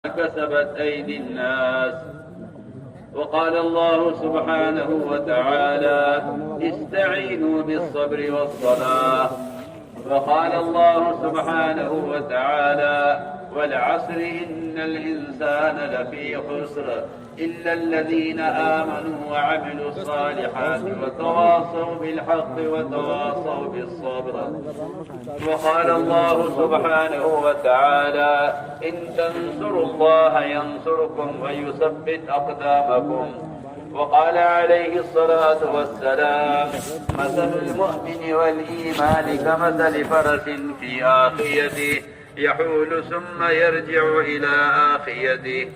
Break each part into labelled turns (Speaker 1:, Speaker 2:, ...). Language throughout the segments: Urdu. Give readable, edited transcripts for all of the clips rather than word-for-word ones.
Speaker 1: كسبت أيدي الناس. وقال الله سبحانه وتعالى استعينوا بالصبر والصلاة. وقال الله سبحانه وتعالى والعصر إن الإنسان لفي خسر إلا الذين آمنوا وعملوا الصالحات وتواصوا بالحق وتواصوا بالصبر. وقال الله سبحانه وتعالى إن تنصروا الله ينصركم ويثبت أقدامكم. وقال عليه الصلاة والسلام مثل المؤمن والإيمان كمثل فرس في آخيته يحول ثم يرجع إلى آخيته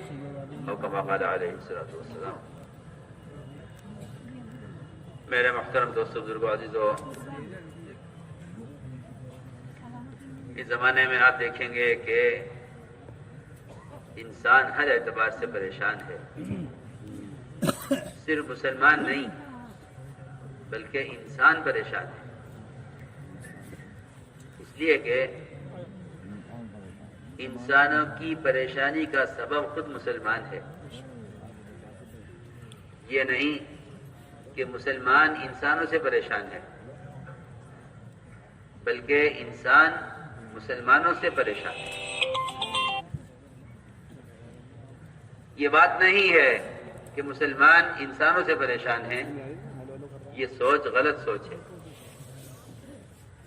Speaker 1: او كما قال علیہ الصلوۃ والسلام. میرے محترم دوستو، بزرگوں، عزیزو، اس زمانے میں آپ دیکھیں گے کہ انسان ہر اعتبار سے پریشان ہے. صرف مسلمان نہیں بلکہ انسان پریشان ہے، اس لیے کہ انسانوں کی پریشانی کا سبب خود مسلمان ہے. یہ نہیں کہ مسلمان انسانوں سے پریشان ہے، بلکہ انسان مسلمانوں سے پریشان ہے. یہ بات نہیں ہے کہ مسلمان انسانوں سے پریشان ہیں، یہ سوچ غلط سوچ ہے،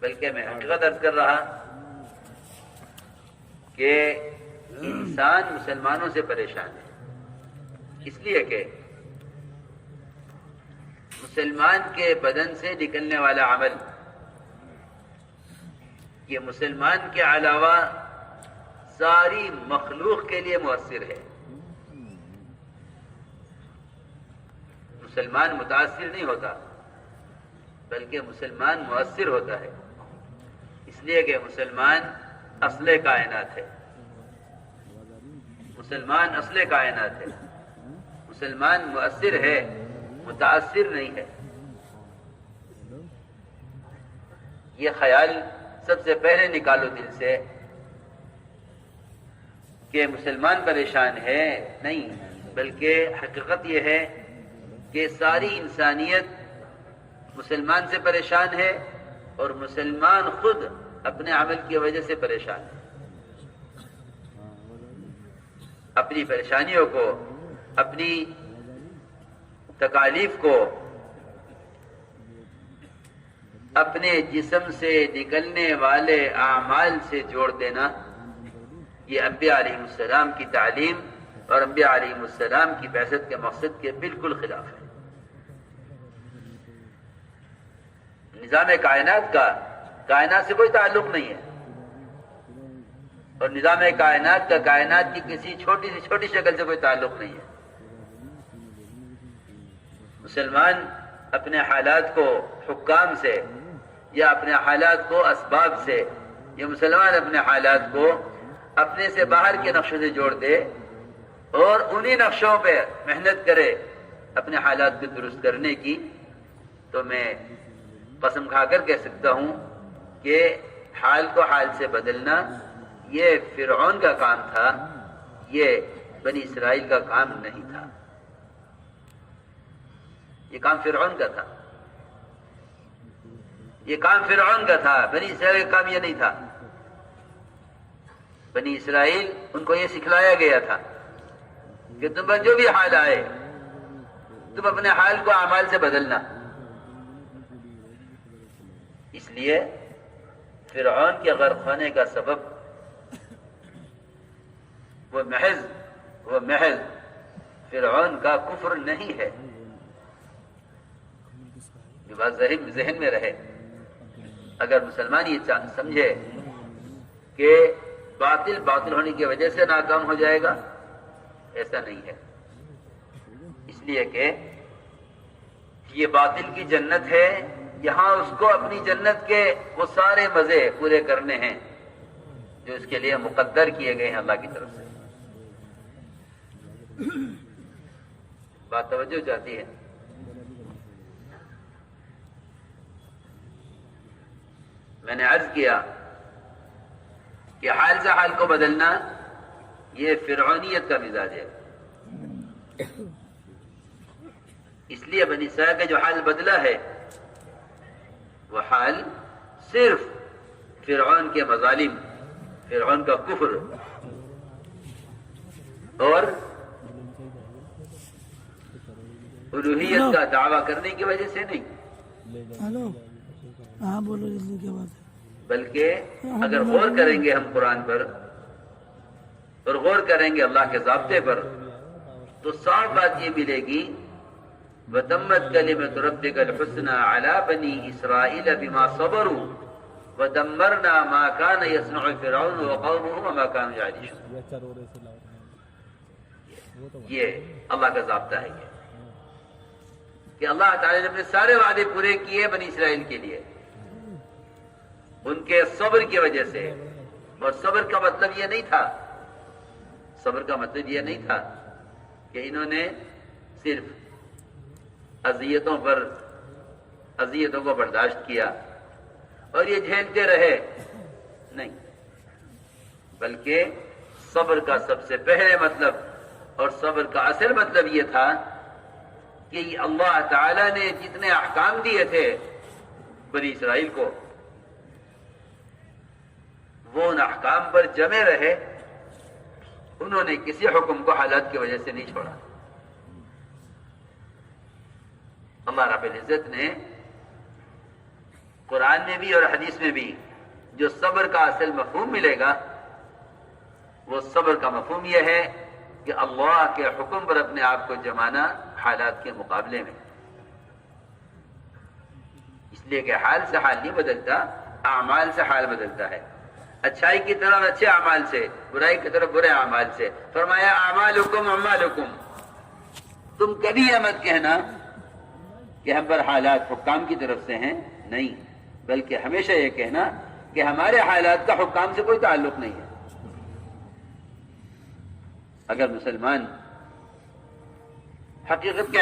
Speaker 1: بلکہ میں حقیقت عرض کر رہا کہ انسان مسلمانوں سے پریشان ہے، اس لیے کہ مسلمان کے بدن سے نکلنے والا عمل یہ مسلمان کے علاوہ ساری مخلوق کے لیے مؤثر ہے. مسلمان متاثر نہیں ہوتا بلکہ مسلمان مؤثر ہوتا ہے، اس لیے کہ مسلمان اصل کائنات ہے. مسلمان اصل کائنات ہے، مسلمان مؤثر ہے، متاثر نہیں ہے. یہ خیال سب سے پہلے نکالو دل سے کہ مسلمان پریشان ہے، نہیں، بلکہ حقیقت یہ ہے کہ ساری انسانیت مسلمان سے پریشان ہے اور مسلمان خود اپنے عمل کی وجہ سے پریشان ہے. اپنی پریشانیوں کو، اپنی تکالیف کو اپنے جسم سے نکلنے والے اعمال سے جوڑ دینا، یہ انبیاء علیہ السلام کی تعلیم اور انبیاء علیہ السلام کی بعثت کے مقصد کے بالکل خلاف ہے. نظام کائنات کا کائنات سے کوئی تعلق نہیں ہے، اور نظام کائنات کا کائنات کی کسی چھوٹی سے چھوٹی شکل سے کوئی تعلق نہیں ہے. مسلمان اپنے حالات کو حکام سے یا اپنے حالات کو اسباب سے، یا مسلمان اپنے حالات کو اپنے سے باہر کے نقشوں سے جوڑ دے اور انہی نقشوں پہ محنت کرے اپنے حالات کو درست کرنے کی، تو میں قسم کھا کر کہہ سکتا ہوں کہ حال کو حال سے بدلنا یہ فرعون کا کام تھا، یہ بنی اسرائیل کا کام نہیں تھا. یہ کام فرعون کا تھا، یہ کام فرعون کا تھا، بنی اسرائیل کا کام یہ نہیں تھا. بنی اسرائیل ان کو یہ سکھلایا گیا تھا کہ تم پر جو بھی حال آئے تم اپنے حال کو اعمال سے بدلنا. اس لیے فرعون کے غرق ہونے کا سبب وہ محض فرعون کا کفر نہیں ہے. یہ بات ذہن میں رہے. اگر مسلمان یہ سمجھے کہ باطل ہونے کی وجہ سے ناکام ہو جائے گا، ایسا نہیں ہے. اس لیے کہ یہ باطل کی جنت ہے، یہاں اس کو اپنی جنت کے وہ سارے مزے پورے کرنے ہیں جو اس کے لیے مقدر کیے گئے ہیں اللہ کی طرف سے. بات توجہ چاہتی ہے. میں نے عرض کیا کہ حال سے حال کو بدلنا یہ فرعونیت کا مزاج ہے. اس لیے بنی اسرائیل کا جو حال بدلا ہے وہ حال صرف فرعون کے مظالم، فرعون کا کفر اور الوہیت کا دعویٰ کرنے کی وجہ سے نہیں،
Speaker 2: ہلو ہاں بولو جلدی کیا بات ہے.
Speaker 1: بلکہ اگر غور کریں گے ہم قرآن پر اور غور کریں گے اللہ کے ضابطے پر تو صاف بات یہ ملے گی وَتَمَّتْ كَلِمَةُ رَبِّكَ الْحُسْنَى عَلَى بَنِي إِسْرَائِيلَ بِمَا صَبَرُوا وَدَمَّرْنَا مَا كَانَ يَصْنَعُ فِرْعَوْنُ وَقَوْمُهُ وَمَا كَانُوا يَعْرِشُونَ. یہ اللہ کا ضابطہ ہے کہ اللہ تعالی نے اپنے سارے وعدے پورے کیے بنی اسرائیل کے لیے ان کے صبر کی وجہ سے. اور صبر کا مطلب یہ نہیں تھا، صبر کا مطلب یہ نہیں تھا کہ انہوں نے صرف اذیتوں کو برداشت کیا اور یہ جھیلتے رہے، نہیں، بلکہ صبر کا سب سے پہلے مطلب اور صبر کا اصل مطلب یہ تھا کہ اللہ تعالی نے جتنے احکام دیے تھے بنی اسرائیل کو وہ ان احکام پر جمے رہے، انہوں نے کسی حکم کو حالات کی وجہ سے نہیں چھوڑا. اللہ رب العزت نے قرآن میں بھی اور حدیث میں بھی جو صبر کا اصل مفہوم ملے گا وہ صبر کا مفہوم یہ ہے کہ اللہ کے حکم پر اپنے آپ کو جمانا حالات کے مقابلے میں، اس لیے کہ حال سے حال نہیں بدلتا، اعمال سے حال بدلتا ہے. اچھائی کی طرف اچھے اعمال سے، برائی کی طرف برے اعمال سے. فرمایا اعمالکم اعمالکم، تم کبھی یہ مت کہنا کہ ہم پر حالات حکام کی طرف سے ہیں، نہیں، بلکہ ہمیشہ یہ کہنا کہ ہمارے حالات کا حکام سے کوئی تعلق نہیں ہے. اگر مسلمان حقیقت کے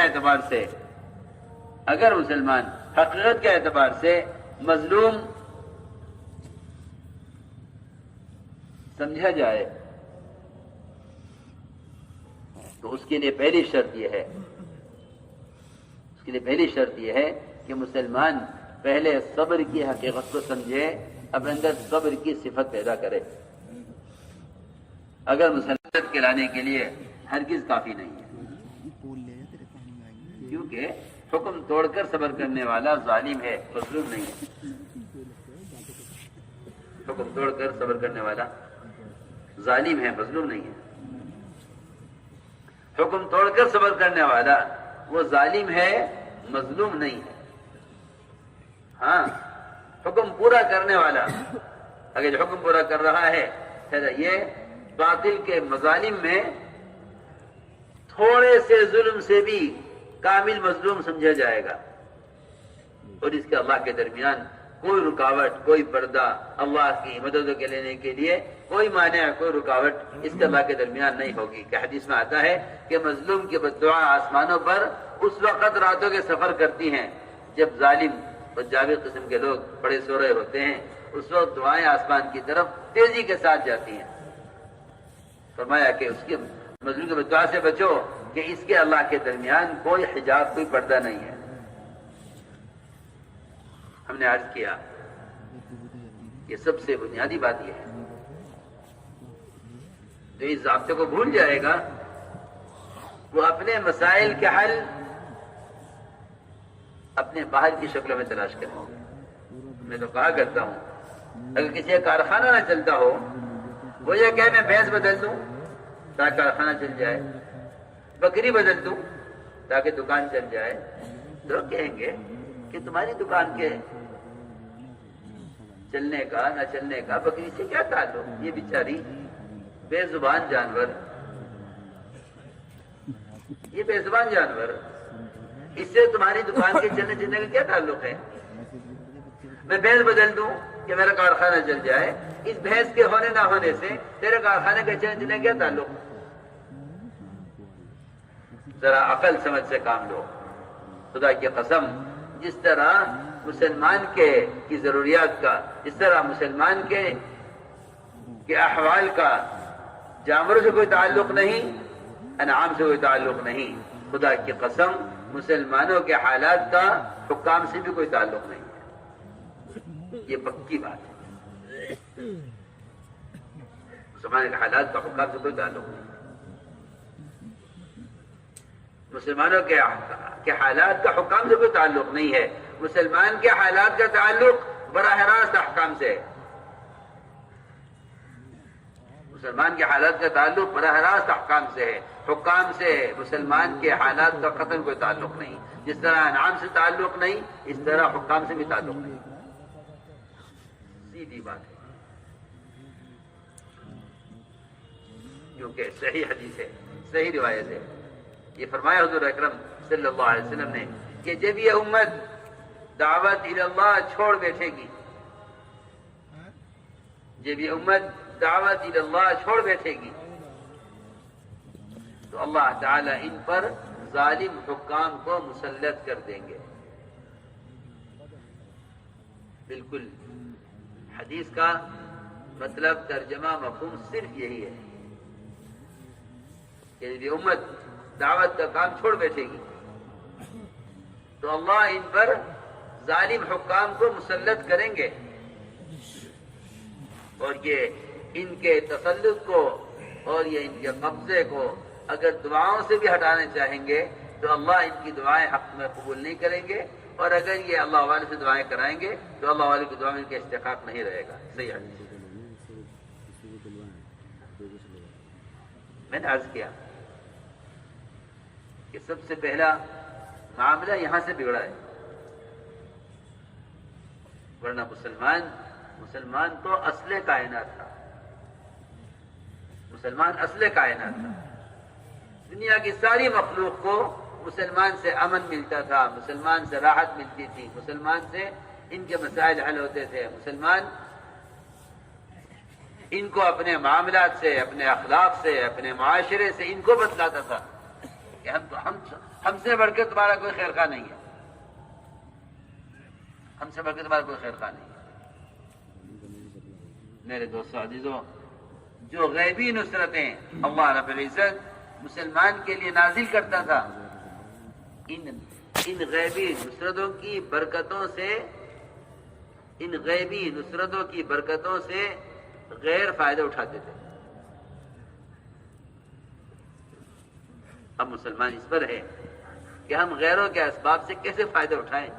Speaker 1: اعتبار سے مظلوم سمجھا جائے تو اس کے لیے پہلی شرط یہ ہے کہ مسلمان پہلے صبر کی حقیقت کو سمجھے، اپنے اندر صبر کی صفت پیدا کرے. اگر مسلمان کے لانے کے لیے ہرگز کافی نہیں ہے، کیونکہ حکم توڑ کر صبر کرنے والا ظالم ہے، مظلوم نہیں ہے. حکم توڑ کر صبر کرنے والا ظالم ہے، مظلوم نہیں ہے. حکم توڑ کر صبر کرنے والا وہ ظالم ہے، مظلوم نہیں ہے. ہاں، حکم پورا کرنے والا اگر حکم پورا کر رہا ہے یہ باطل کے مظالم میں تھوڑے سے ظلم سے بھی کامل مظلوم سمجھا جائے گا، اور اس کے اللہ کے درمیان کوئی رکاوٹ، کوئی پردہ، اللہ کی مدد کے لینے کے لیے کوئی مانع، کوئی رکاوٹ اس کے اللہ کے درمیان نہیں ہوگی. کہ حدیث میں آتا ہے کہ مظلوم کی بددعا آسمانوں پر اس وقت راتوں کے سفر کرتی ہیں جب ظالم اور جاوید قسم کے لوگ بڑے سو رہے ہوتے ہیں، اس وقت دعائیں آسمان کی طرف تیزی کے ساتھ جاتی ہیں. فرمایا کہ اس کے مظلوم کی بددعا سے بچو کہ اس کے اللہ کے درمیان کوئی حجاب، کوئی پردہ نہیں ہے. ہم نے عرض کیا کہ سب سے بنیادی بات یہ ہے جو اس ضابطے کو بھول جائے گا وہ اپنے مسائل کے حل اپنے باہر کی شکلوں میں تلاش کریں گے. میں تو کہا کرتا ہوں اگر کسی کا کارخانہ نہ چلتا ہو وہ یہ کہے میں بھینس بدل دوں تاکہ کارخانہ چل جائے، بکری بدل دوں تاکہ دکان چل جائے، تو کہیں گے کہ تمہاری دکان کے چلنے کا نہ چلنے کا بکری سے کیا تعلق؟ یہ بیچاری بے زبان جانور، یہ بے زبان جانور، اس سے تمہاری دکان کے چلنے کا کیا تعلق ہے؟ میں بھینس بدل دوں کہ میرا کارخانہ چل جائے، اس بھینس کے ہونے نہ ہونے سے تیرے کارخانے کے چلنے کا کیا تعلق؟ ذرا عقل سمجھ سے کام لو. خدا کی قسم، جس طرح مسلمان کی ضروریات کا، جس طرح مسلمان کے احوال کا جانوروں سے کوئی تعلق نہیں، انعام سے کوئی تعلق نہیں. خدا کی قسم مسلمانوں کے حالات کا حکام سے بھی کوئی تعلق نہیں ہے، یہ پکی بات ہے. مسلمان کے حالات کا حکام سے کوئی تعلق نہیں. مسلمانوں کے حالات کا حکام سے کوئی تعلق نہیں ہے. مسلمان کے حالات کا تعلق براہ راست احکام سے ہے. مسلمان کے حالات کا تعلق براہ راست احکام سے ہے، حکام سے ہے. مسلمان کے حالات کا قطعاً کوئی تعلق نہیں. جس طرح انعام سے تعلق نہیں، اس طرح حکام سے بھی تعلق نہیں. سیدھی بات ہے، کیونکہ صحیح حدیث ہے، صحیح روایت ہے. یہ فرمایا حضور اکرم صلی اللہ علیہ وسلم نے کہ جب یہ امت دعوت اللہ چھوڑ بیٹھے گی، جب یہ امت دعوت اللہ چھوڑ بیٹھے گی تو اللہ تعالی ان پر ظالم حکام کو مسلط کر دیں گے. بالکل حدیث کا مطلب ترجمہ مفہوم صرف یہی ہے کہ جب یہ امت دعوت کا کام چھوڑ بیٹھے گی تو اللہ ان پر ظالم حکام کو مسلط کریں گے، اور یہ ان کے تسلط کو اور یہ ان کے قبضے کو اگر دعاؤں سے بھی ہٹانا چاہیں گے تو اللہ ان کی دعائیں حق میں قبول نہیں کریں گے، اور اگر یہ اللہ والے سے دعائیں کرائیں گے تو اللہ والے کی دعا میں ان کا استحقاق نہیں رہے گا. صحیح حدیث. میں نے عرض کیا کہ سب سے پہلا معاملہ یہاں سے بگڑا ہے، ورنہ مسلمان تو اصل کائنات تھا. مسلمان اصل کائنات تھا. دنیا کی ساری مخلوق کو مسلمان سے امن ملتا تھا، مسلمان سے راحت ملتی تھی، مسلمان سے ان کے مسائل حل ہوتے تھے. مسلمان ان کو اپنے معاملات سے، اپنے اخلاق سے، اپنے معاشرے سے ان کو بتلاتا تھا کہ ہم سے بڑھ کے تمہارا کوئی خیر خواہ نہیں ہے، ہم سے بڑھ کے تمہارا کوئی خیر خواہ نہیں ہے. میرے دوستو عزیزو، جو غیبی نصرتیں اللہ رب العزت مسلمان کے لیے نازل کرتا تھا، ان غیبی نصرتوں کی برکتوں سے، ان غیبی نصرتوں کی برکتوں سے غیر فائدہ اٹھاتے تھے. اب مسلمان اس پر ہے کہ ہم غیروں کے اسباب سے کیسے فائدہ اٹھائیں.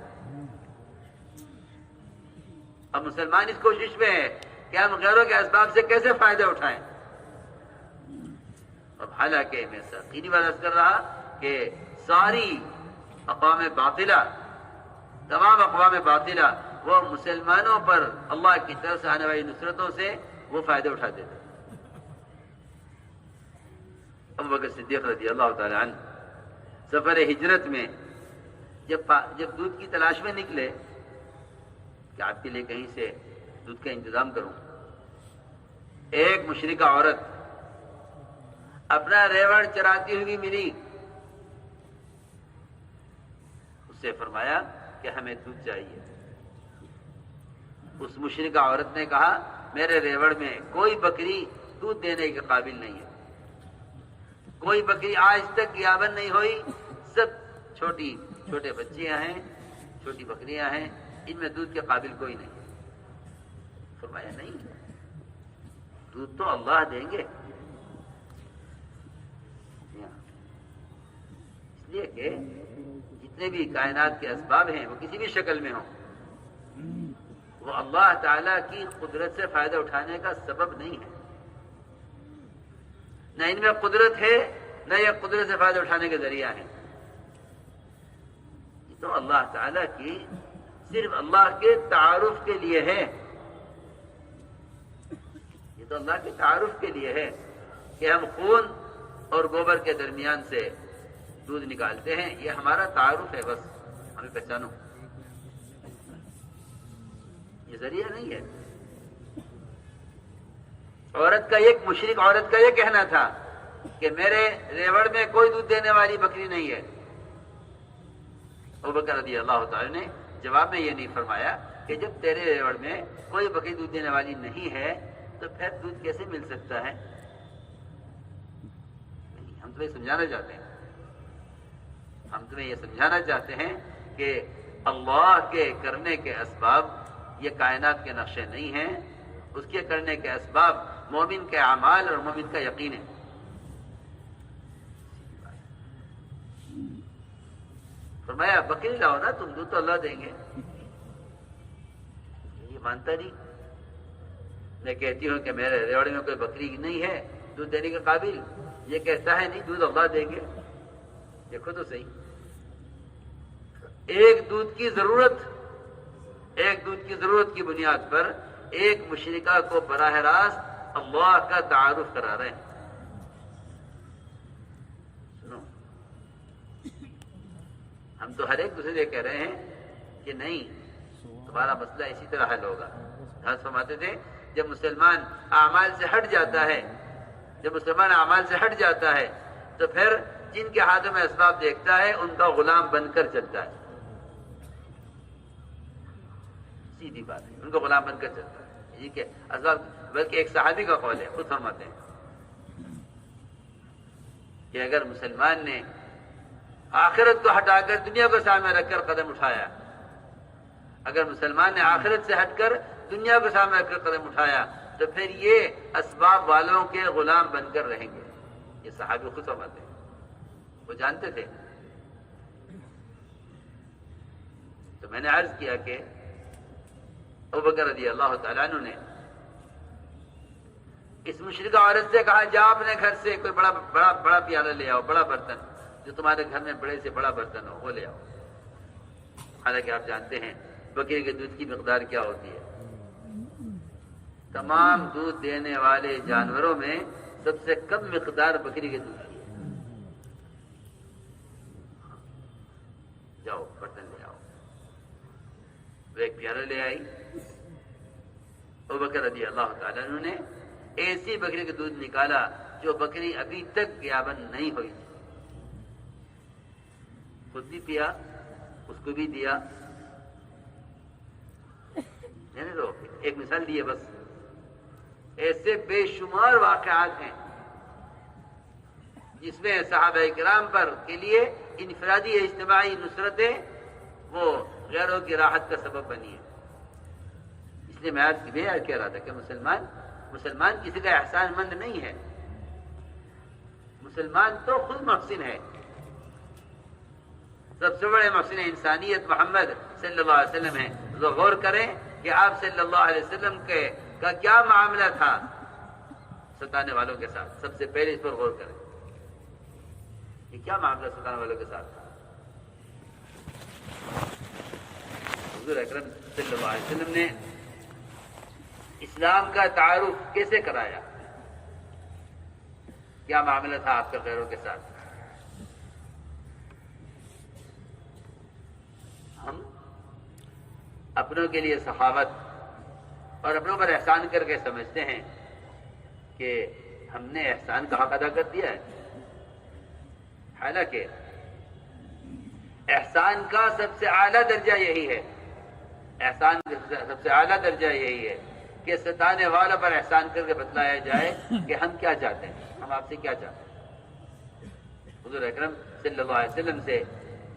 Speaker 1: اب مسلمان اس کوشش میں ہے کہ ہم غیروں کے اسباب سے کیسے فائدہ اٹھائیں. اب حالانکہ میں یقینی بات عرض کر رہا کہ ساری اقوام باطلہ، تمام اقوام باطلہ وہ مسلمانوں پر اللہ کی طرف سے آنے والی نصرتوں سے وہ فائدہ اٹھاتے تھے. ابو بکر صدیق رضی اللہ تعالی عنہ سفر ہجرت میں جب دودھ کی تلاش میں نکلے کہ آپ کے لیے کہیں سے دودھ کا انتظام کروں، ایک مشرکہ عورت اپنا ریوڑ چراتی ہوئی ملی. اس سے فرمایا کہ ہمیں دودھ چاہیے. اس مشرکہ عورت نے کہا میرے ریوڑ میں کوئی بکری دودھ دینے کے قابل نہیں ہے، کوئی بکری آج تک گیابن نہیں ہوئی، سب چھوٹے بچیاں ہیں، چھوٹی بکریاں ہیں، ان میں دودھ کے قابل کوئی نہیں. فرمایا نہیں، دودھ تو اللہ دیں گے. اس لیے کہ جتنے بھی کائنات کے اسباب ہیں وہ کسی بھی شکل میں ہوں، وہ اللہ تعالی کی قدرت سے فائدہ اٹھانے کا سبب نہیں ہے. نہ ان میں قدرت ہے، نہ یہ قدرت سے فائدہ اٹھانے کے ذریعہ ہے. یہ تو اللہ تعالی کی صرف اللہ کے تعارف کے لیے ہے. یہ تو اللہ کے تعارف کے لیے ہے کہ ہم خون اور گوبر کے درمیان سے دودھ نکالتے ہیں. یہ ہمارا تعارف ہے، بس ہمیں پہچانو. یہ ذریعہ نہیں ہے. مشرک عورت کا یہ کہنا تھا کہ میرے ریوڑ میں کوئی دودھ دینے والی بکری نہیں ہے. ابو بکر رضی اللہ تعالی نے جواب میں یہ نہیں فرمایا کہ جب تیرے ریوڑ میں کوئی بکری دودھ دینے والی نہیں ہے تو پھر دودھ کیسے مل سکتا ہے. ہم تمہیں سمجھانا چاہتے ہیں، ہم تمہیں یہ سمجھانا چاہتے ہیں کہ اللہ کے کرنے کے اسباب یہ کائنات کے نقشے نہیں ہیں، اس کے کرنے کے اسباب مومن کے اعمال اور مومن کا یقین ہے۔ فرمایا بکری لاؤ نا، تم دودھ تو اللہ دیں گے۔ یہ مانتا نہیں، میں کہتی ہوں کہ میرے ریوڑی میں کوئی بکری نہیں ہے دودھ دینے کے قابل، یہ کہتا ہے نہیں دودھ اللہ دیں گے۔ دیکھو تو صحیح، ایک دودھ کی ضرورت کی بنیاد پر ایک مشرکہ کو براہ راست اللہ کا تعارف کرا رہے ہیں۔ سنو، ہم تو ہر ایک دوسرے سے کہہ رہے ہیں کہ نہیں تمہارا مسئلہ اسی طرح حل ہوگا۔ حضرت فرماتے تھے جب مسلمان اعمال سے ہٹ جاتا ہے تو پھر جن کے ہاتھوں میں اسباب دیکھتا ہے ان کا غلام بن کر چلتا ہے۔ سیدھی بات ہے، ان کو غلام بن کر چلتا ہے، ٹھیک ہے اسباب۔ بلکہ ایک صحابی کا قول ہے، خود فرماتے ہیں کہ اگر مسلمان نے آخرت کو ہٹا کر دنیا کو سامنے رکھ کر قدم اٹھایا، اگر مسلمان نے آخرت سے ہٹ کر دنیا کو سامنے رکھ کر قدم اٹھایا تو پھر یہ اسباب والوں کے غلام بن کر رہیں گے۔ یہ صحابی خود فرماتے ہیں، وہ جانتے تھے۔ تو میں نے عرض کیا کہ ابوبکر رضی اللہ تعالیٰ عنہ نے اس مشرکہ عورت سے کہا جا اپنے گھر سے کوئی بڑا پیالہ لے آؤ، بڑا برتن، جو تمہارے گھر میں بڑے سے بڑا برتن ہو وہ لے آؤ۔ حالانکہ آپ جانتے ہیں بکری کے دودھ کی مقدار کیا ہوتی ہے۔ تمام دودھ دینے والے جانوروں میں سب سے کم مقدار بکری کے دودھ کی ہے۔ جاؤ برتن لے آؤ۔ وہ ایک پیالہ لے آئی۔ ابوبکر رضی اللہ تعالیٰ عنہ نے ایسی بکری کا دودھ نکالا جو بکری ابھی تک گیابن نہیں ہوئی تھی، خود بھی پیا، اس کو بھی دیا۔ میں نے تو ایک مثال دی ہے بس، ایسے بے شمار واقعات ہیں جس میں صحابہ کرام پر کے لیے انفرادی اجتماعی نصرتیں وہ غیروں کی راحت کا سبب بنی ہے۔ اس لیے میں آج کہہ رہا تھا کہ مسلمان کسی کا احسان مند نہیں ہے، مسلمان تو خود محسن ہے۔ سب سے بڑے محسن انسانیت محمد صلی اللہ علیہ وسلم ہیں۔ تو غور کریں کہ آپ صلی اللہ علیہ وسلم کا کیا معاملہ تھا ستانے والوں کے ساتھ۔ سب سے پہلے اس پر غور کریں کہ کیا معاملہ ستانے والوں کے ساتھ تھا۔ حضور اکرم صلی اللہ علیہ وسلم نے اسلام کا تعارف کیسے کرایا، کیا معاملہ تھا آپ کا غیروں کے ساتھ۔ ہم اپنوں کے لیے سخاوت اور اپنوں پر احسان کر کے سمجھتے ہیں کہ ہم نے احسان کا حق ادا کر دیا ہے، حالانکہ احسان کا سب سے اعلیٰ درجہ یہی ہے، احسان کا سب سے اعلیٰ درجہ یہی ہے کہ ستانے والوں پر احسان کر کے بتلایا جائے کہ ہم کیا چاہتے ہیں، ہم آپ سے کیا چاہتے ہیں۔ حضور اکرم صلی اللہ علیہ وسلم سے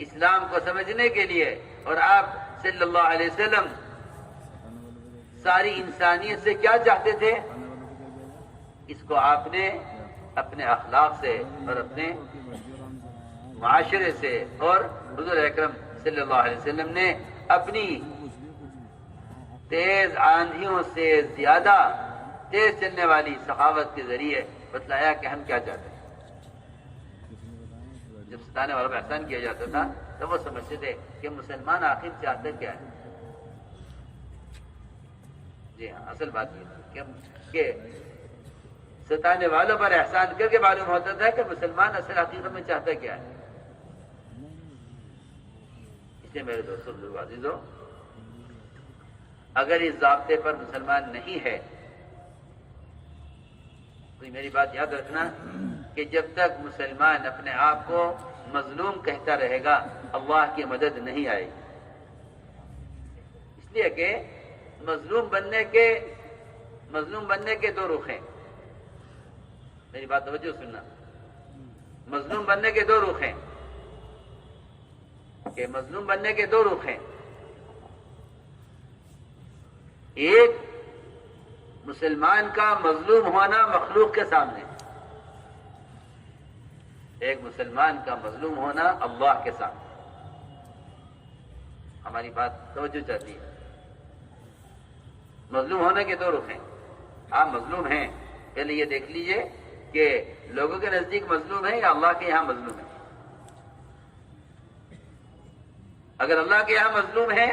Speaker 1: اسلام کو سمجھنے کے لیے اور آپ صلی اللہ علیہ وسلم ساری انسانیت سے کیا چاہتے تھے، اس کو آپ نے اپنے اخلاق سے اور اپنے معاشرے سے، اور حضور اکرم صلی اللہ علیہ وسلم نے اپنی تیز آندھیوں سے زیادہ تیز چلنے والی سخاوت کے ذریعے بتلایا کہ ہم کیا چاہتے ہیں۔ جب ستانے والوں پر احسان کیا جاتا تھا تو وہ سمجھتے تھے کہ مسلمان آخر چاہتے کیا ہے۔ جی ہاں، اصل بات یہ تھی کہ ستانے والوں پر احسان کر کے معلوم ہوتا تھا کہ مسلمان اصل حقیقت میں چاہتا کیا ہے۔ اس لیے میرے دوستوں بزرگوں عزیزوں، اگر اس ضابطے پر مسلمان نہیں ہے تو میری بات یاد رکھنا کہ جب تک مسلمان اپنے آپ کو مظلوم کہتا رہے گا اللہ کی مدد نہیں آئے گی۔ اس لیے کہ مظلوم بننے کے دو رخ ہیں۔ میری بات توجہ سننا، مظلوم بننے کے دو رخ ہیں، کہ مظلوم بننے کے دو رخ ہیں. ایک مسلمان کا مظلوم ہونا مخلوق کے سامنے، ایک مسلمان کا مظلوم ہونا اللہ کے سامنے. ہماری بات توجہ چاہتی ہے. مظلوم ہونے کے دو رخ ہیں. آپ مظلوم ہیں، پہلے یہ دیکھ لیجئے کہ لوگوں کے نزدیک مظلوم ہے یا اللہ کے یہاں مظلوم ہے. اگر اللہ کے یہاں مظلوم ہے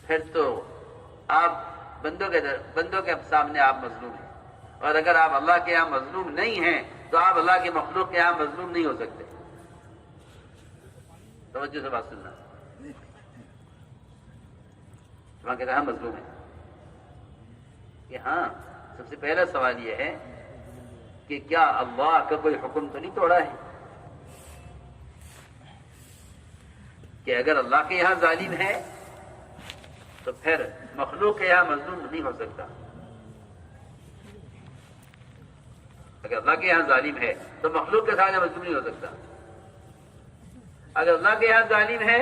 Speaker 1: پھر تو آپ بندوں کے سامنے آپ مظلوم ہیں، اور اگر آپ اللہ کے یہاں مظلوم نہیں ہیں تو آپ اللہ کے مخلوق کے یہاں مظلوم نہیں ہو سکتے. توجہ سے بات سننا. وہاں کہتا ہے ہم مظلوم ہیں. کہ ہاں، سب سے پہلا سوال یہ ہے کہ کیا اللہ کا کوئی حکم تو نہیں توڑا ہے؟ کہ اگر اللہ کے یہاں ظالم ہے تو پھر مخلوق کے یہاں مظلوم نہیں ہو سکتا. اگر اللہ کے یہاں ظالم ہے تو مخلوق کے سامنے مظلوم نہیں ہو سکتا. اگر اللہ کے یہاں ظالم ہے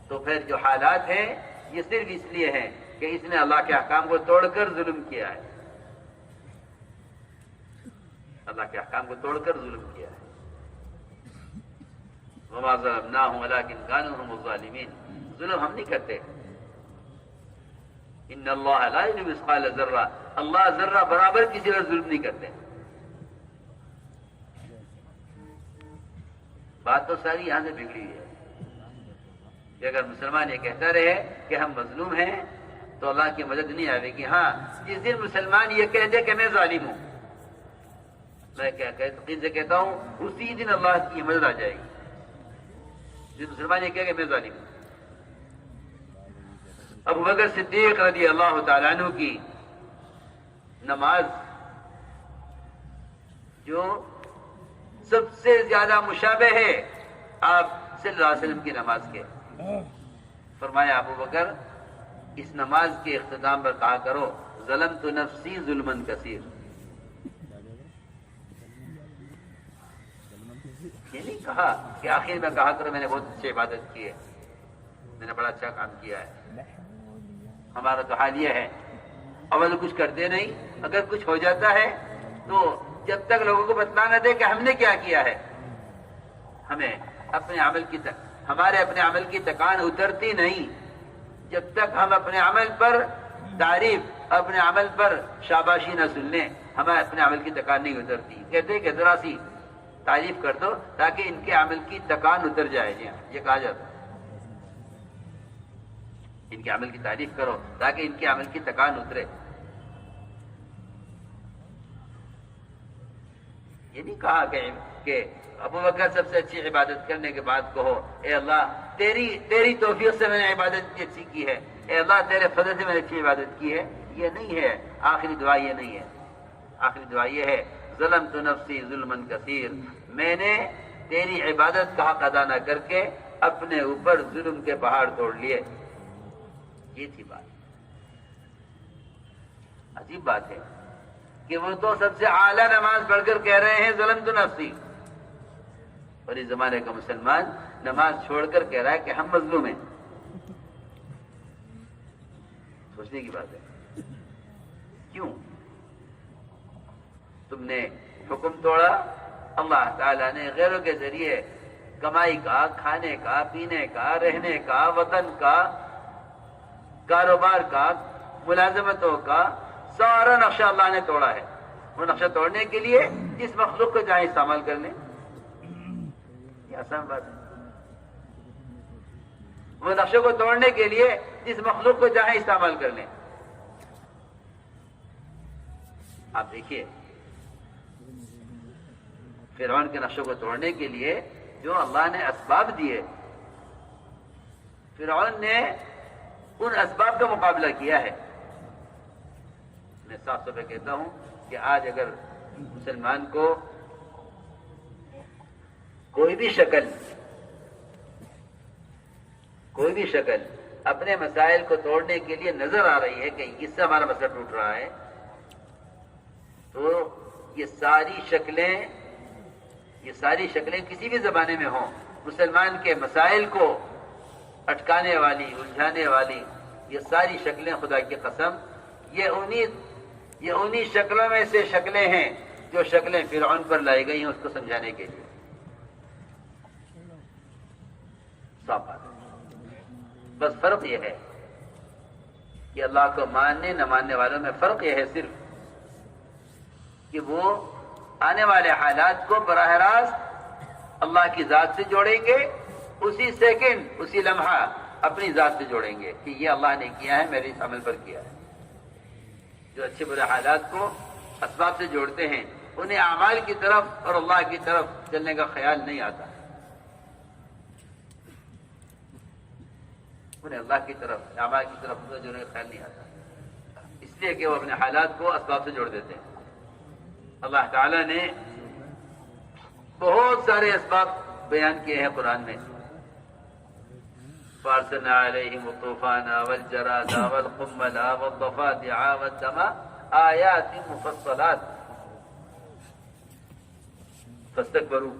Speaker 1: تو پھر جو حالات ہیں یہ صرف اس لیے ہیں کہ اس نے اللہ کے احکام کو توڑ کر ظلم کیا ہے. اللہ کے احکام کو توڑ کر ظلم کیا ہے. وَمَا ظَلَمْنَاهُمْ وَلَٰكِنْ كَانُوا هُمُ الظَّالِمِينَ. ظلم ہم نہیں کرتے. ان اللہ لا یظلم مثقال ذرہ. اللہ ذرہ برابر کسی پر ظلم نہیں کرتے. بات تو ساری یہاں سے بگڑی ہے کہ اگر مسلمان یہ کہتا رہے کہ ہم مظلوم ہیں تو اللہ کی مدد نہیں آئے گی. ہاں، جس دن مسلمان یہ کہہ دے کہ میں ظالم ہوں، میں یقین سے کہتا ہوں اسی دن اللہ کی مدد آ جائے گی. جس مسلمان یہ کہے کہ میں ظالم ہوں. ابو بکر صدیق رضی اللہ تعالیٰ عنہ کی نماز جو سب سے زیادہ مشابہ ہے آپ صلی اللہ علیہ وسلم کی نماز کے، فرمایا ابو بکر اس نماز کے اختتام پر کہا کرو ظلمت نفسی ظلما کثیر. یہ نہیں کہا کہ آخر میں کہا کرو میں نے بہت اچھی عبادت کی ہے، میں نے بڑا اچھا کام کیا ہے. ہمارا تو حال یہ ہے اول کچھ کرتے نہیں، اگر کچھ ہو جاتا ہے تو جب تک لوگوں کو بتلانا دے کہ ہم نے کیا کیا ہے، ہمیں ہمارے اپنے عمل کی تکان اترتی نہیں. جب تک ہم اپنے عمل پر تعریف، اپنے عمل پر شاباشی نہ سن لیں، ہمیں اپنے عمل کی تکان نہیں اترتی. کہتے کہ ذرا سی تعریف کر دو تاکہ ان کے عمل کی تکان اتر جائے. جی ہاں، یہ کہا جاتا ہے ان کے عمل کی تعریف کرو تاکہ ان کے عمل کی تکان اترے. یہ نہیں کہا کہ ابو بکر سب سے اچھی عبادت کرنے کے بعد کہو اے اللہ تیری توفیق سے میں نے عبادت اچھی کی ہے، اے اللہ تیرے فضل سے میں نے اچھی عبادت کی ہے. یہ نہیں ہے آخری دعا. یہ نہیں ہے آخری دعا. یہ ہے ظلمت نفسی ظلما کثیر. میں نے تیری عبادت کا حق ادا نہ کر کے اپنے اوپر ظلم کے پہاڑ توڑ لیے. یہ تھی بات. عجیب بات ہے کہ وہ تو سب سے اعلیٰ نماز پڑھ کر کہہ رہے ہیں ظلمت نفسی، اور اس زمانے کا مسلمان نماز چھوڑ کر کہہ رہا ہے کہ ہم مظلوم ہیں. سوچنے کی بات ہے. کیوں؟ تم نے حکم توڑا. اللہ تعالیٰ نے غیروں کے ذریعے کمائی کا، کھانے کا، پینے کا، رہنے کا، وطن کا، کاروبار کا، ملازمتوں کا سارا نقشہ اللہ نے توڑا ہے. وہ نقشہ توڑنے کے لیے جس مخلوق کو چاہے استعمال کر لیں. یہ آسان بات ہے. وہ نقشے کو توڑنے کے لیے جس مخلوق کو چاہے استعمال کر لیں. آپ دیکھیے فرعون کے نقشے کو توڑنے کے لیے جو اللہ نے اسباب دیے، فرعون نے ان اسباب کا مقابلہ کیا ہے. میں صاف صاف کہتا ہوں کہ آج اگر مسلمان کو کوئی بھی شکل اپنے مسائل کو توڑنے کے لیے نظر آ رہی ہے کہ اس سے ہمارا مسئلہ ٹوٹ رہا ہے، تو یہ ساری شکلیں کسی بھی زمانے میں ہوں، مسلمان کے مسائل کو اٹکانے والی، الجھانے والی یہ ساری شکلیں خدا کی قسم یہ انہی شکلوں میں سے شکلیں ہیں جو شکلیں فرعون پر لائی گئی ہیں اس کو سمجھانے کے لیے. صاف بات ہے. بس فرق یہ ہے کہ اللہ کو ماننے نہ ماننے والوں میں فرق یہ ہے صرف کہ وہ آنے والے حالات کو براہ راست اللہ کی ذات سے جوڑیں گے، اسی سیکنڈ اسی لمحہ اپنی ذات سے جوڑیں گے کہ یہ اللہ نے کیا ہے، میرے اس عمل پر کیا ہے. جو اچھے برے حالات کو اسباب سے جوڑتے ہیں انہیں اعمال کی طرف اور اللہ کی طرف چلنے کا خیال نہیں آتا، انہیں اللہ کی طرف اعمال کی طرف جوڑنے کا خیال نہیں آتا، اس لیے کہ وہ اپنے حالات کو اسباب سے جوڑ دیتے ہیں. اللہ تعالیٰ نے بہت سارے اسباب بیان کیے ہیں قرآن میں. فارسلنا علیہم الطوفان والجراد والقمل والضفادع والدم آیات مفصلات فاستکبروا.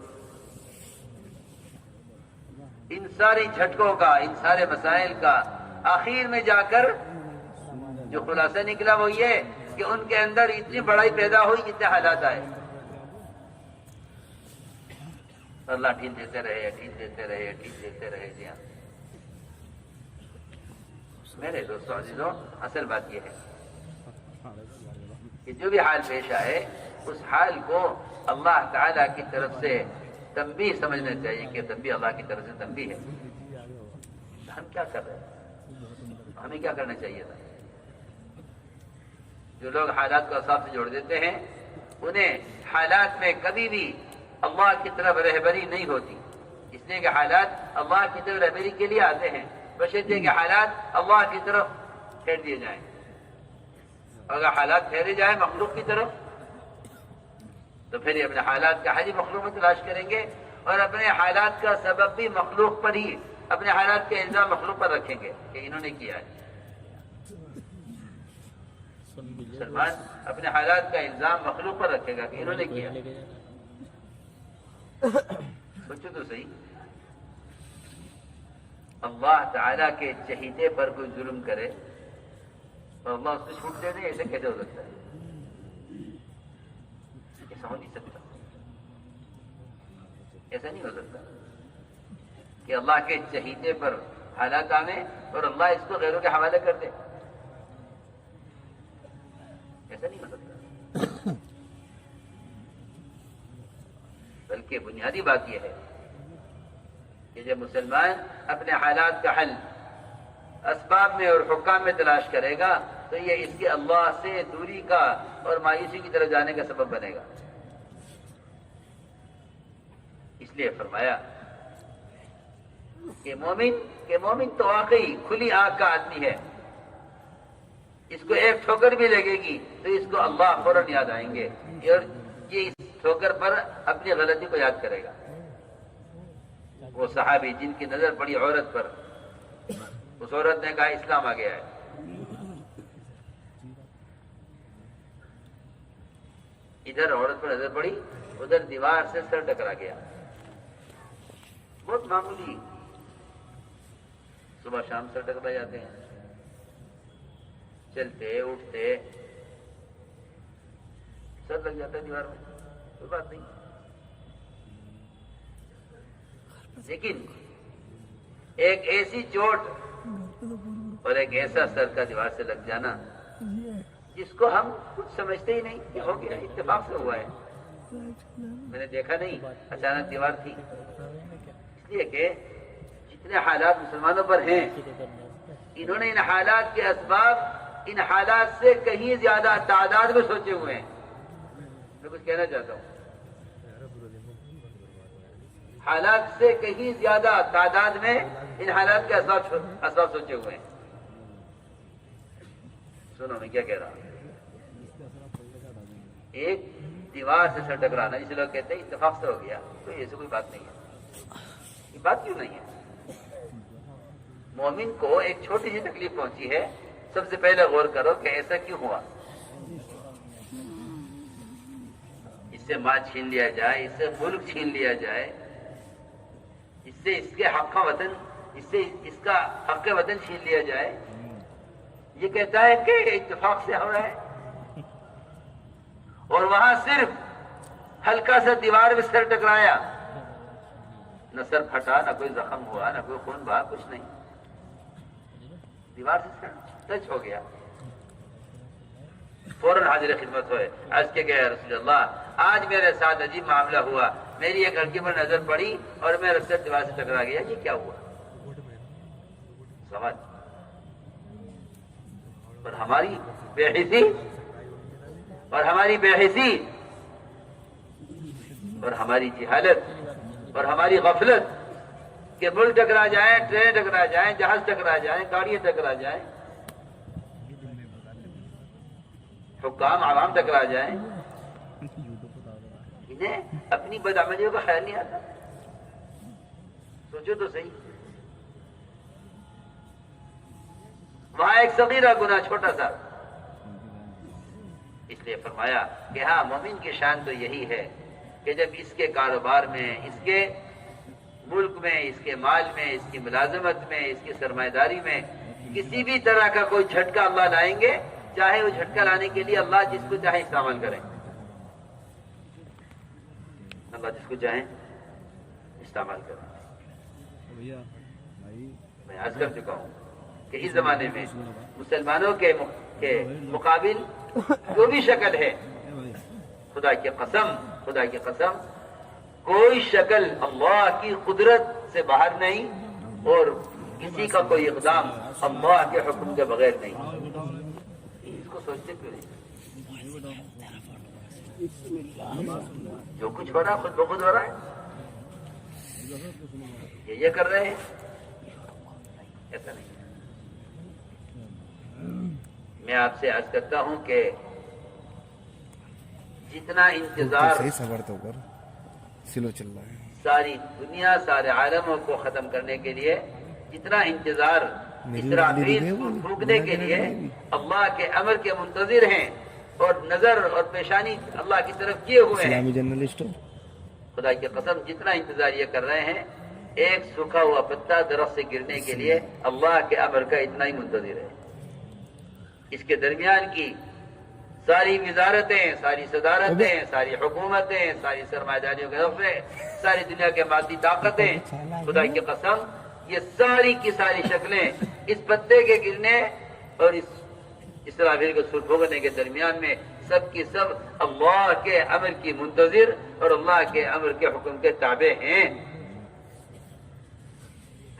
Speaker 1: ان ساری جھٹکوں کا، ان سارے مسائل کا آخر میں جا کر جو خلاصہ نکلا وہ یہ کہ ان کے اندر اتنی بڑائی پیدا ہوئی جتنے حالات آئے. اللہ ٹھیک دیتے رہے. جی ہاں میرے دوستوں عزیزوں، اصل بات یہ ہے کہ جو بھی حال پیش آئے اس حال کو اللہ تعالیٰ کی طرف سے تنبیہ سمجھنا چاہیے کہ تنبیہ اللہ کی طرف سے تنبیہ ہے. ہم کیا کر رہے ہیں؟ ہمیں کیا کرنا چاہیے تھا؟ جو لوگ حالات کو اسباب سے جوڑ دیتے ہیں انہیں حالات میں کبھی بھی اللہ کی طرف رہبری نہیں ہوتی، اس لیے کہ حالات اللہ کی طرف رہبری کے لیے آتے ہیں بشرطے کہ حالات اللہ کی طرف پھیر دیے جائیں. اگر حالات پھیرے جائیں مخلوق کی طرف تو پھر یہ اپنے حالات کا حل مخلوق میں تلاش کریں گے اور اپنے حالات کا سبب بھی مخلوق پر ہی، اپنے حالات کا الزام مخلوق پر رکھیں گے کہ انہوں نے کیا ہے. مسلمان اپنے حالات کا الزام مخلوق پر رکھے گا کہ انہوں نے کیا. سوچو تو صحیح، اللہ تعالیٰ کے چہیتے پر کوئی ظلم کرے اور اللہ اس کو چھوٹ دے دے، ایسے کیسے ہو سکتا ہے؟ ایسا ہو نہیں سکتا. ایسا نہیں ہو سکتا کہ اللہ کے چہیتے پر حالات آئیں اور اللہ اس کو غیروں کے حوالے کر دے. ایسا نہیں ہو سکتا. بلکہ بنیادی بات یہ ہے کہ جب مسلمان اپنے حالات کا حل اسباب میں اور حکام میں تلاش کرے گا تو یہ اس کے اللہ سے دوری کا اور مایوسی کی طرف جانے کا سبب بنے گا. اس لیے فرمایا کہ مومن تو واقعی کھلی آنکھ کا آدمی ہے. اس کو ایک ٹھوکر بھی لگے گی تو اس کو اللہ فوراً یاد آئیں گے اور یہ اس ٹھوکر پر اپنی غلطی کو یاد کرے گا. وہ صحابی جن کی نظر پڑی عورت پر، اس عورت نے کہا اسلام آ گیا ہے. ادھر عورت پر نظر پڑی، ادھر دیوار سے سر ٹکرا گیا. بہت معمولی، صبح شام سر ٹکرا جاتے ہیں، چلتے اٹھتے سر لگ جاتا ہے دیوار میں، کوئی بات نہیں. لیکن ایک ایسی چوٹ اور ایک ایسا سر کا دیوار سے لگ جانا جس کو ہم کچھ سمجھتے ہی نہیں کہ ہو گیا، اتفاق سے ہوا ہے، میں نے دیکھا نہیں، اچانک دیوار تھی. اس لیے کہ جتنے حالات مسلمانوں پر ہیں انہوں نے ان حالات کے اسباب ان حالات سے کہیں زیادہ تعداد میں سوچے ہوئے ہیں. میں کچھ کہنا چاہتا ہوں، حالات سے کہیں زیادہ تعداد میں ان حالات کے اسباب سوچے ہوئے ہیں. سنو میں کیا کہہ رہا ہوں. ایک دیوار سے سر ٹکرانا جسے لوگ کہتے ہیں اتفاق سے ہو گیا، تو ایسی کوئی بات نہیں ہے. یہ بات کیوں نہیں ہے؟ مومن کو ایک چھوٹی سی تکلیف پہنچی ہے، سب سے پہلے غور کرو کہ ایسا کیوں ہوا. اس سے مال چھین لیا جائے، اس سے ملک چھین لیا جائے، اس سے اس کے حق کا وطن، اس سے اس کا حق وطن چھین لیا جائے، یہ کہتا ہے کہ اتفاق سے ہو رہا ہے، اور وہاں صرف ہلکا سا دیوار میں سر ٹکرایا، نہ سر پھٹا، نہ کوئی زخم ہوا، نہ کوئی خون بہا، کچھ نہیں، دیوار سے سر ٹچ ہو گیا، فوراً حاضر خدمت ہوئے، عرض کے گئے رسول اللہ آج میرے ساتھ عجیب معاملہ ہوا، میری ایک لڑکی پر نظر پڑی اور میرا سر دیوار سے ٹکرا گیا، یہ کیا ہوا؟ سمجھ، اور ہماری بے حسی اور ہماری بے حسی اور ہماری جہالت اور ہماری غفلت کہ ملک ٹکرا جائیں، ٹرین ٹکرا جائیں، جہاز ٹکرا جائیں، گاڑیاں ٹکرا جائیں، حکام عوام ٹکرا جائیں، انہیں اپنی بدعملیوں کا خیال نہیں آتا۔ سوچو تو صحیح، وہاں ایک صغیرہ گناہ چھوٹا سا، اس لیے فرمایا کہ ہاں مومن کی شان تو یہی ہے کہ جب اس کے کاروبار میں، اس کے ملک میں، اس کے مال میں، اس کی ملازمت میں، اس کی سرمایہ داری میں کسی بھی طرح کا کوئی جھٹکا اللہ لائیں گے، چاہے وہ جھٹکا لانے کے لیے اللہ جس کو چاہے استعمال کریں، اللہ جس کو چاہے استعمال کریں۔ میں عرض کر چکا ہوں کہ اس زمانے میں مسلمانوں کے مقابل جو بھی شکل ہے، خدا کی قسم کوئی شکل اللہ کی قدرت سے باہر نہیں، اور کسی کا کوئی اقدام اللہ کے حکم کے بغیر نہیں۔ اس کو سوچتے کیوں نہیں؟ جو کچھ ہو رہا ہے خود بخود ہو رہا ہے، یہ کر رہے ہیں، ایسا نہیں۔ میں آپ سے عرض کرتا ہوں کہ جتنا انتظار
Speaker 3: صحیح صبر تو کر، سلو چل رہا ہے،
Speaker 1: ساری دنیا، سارے عالموں کو ختم کرنے کے لیے جتنا انتظار اسرافیل کو پھونکنے کے لیے اللہ کے امر کے منتظر ہیں اور نظر اور پیشانی اللہ کی طرف کیے ہوئے ہیں،
Speaker 3: اسلامی جرنلسٹ
Speaker 1: خدا کی قسم جتنا انتظار یہ کر رہے ہیں، ایک سوکھا ہوا پتا درخت سے گرنے کے لیے اللہ کے امر کا اتنا ہی منتظر ہے۔ اس کے درمیان کی ساری وزارتیں، ساری صدارتیں، ساری حکومتیں، ساری سرمایہ داریوں کے دفعے، ساری دنیا کے مادی طاقتیں، خدا کی قسم یہ ساری کی ساری شکلیں اس پتے کے گرنے اور اس اسرافیل کو سر پھونکنے کے درمیان میں سب کی سب اللہ کے امر کی منتظر اور اللہ کے امر کے حکم کے تابع ہیں۔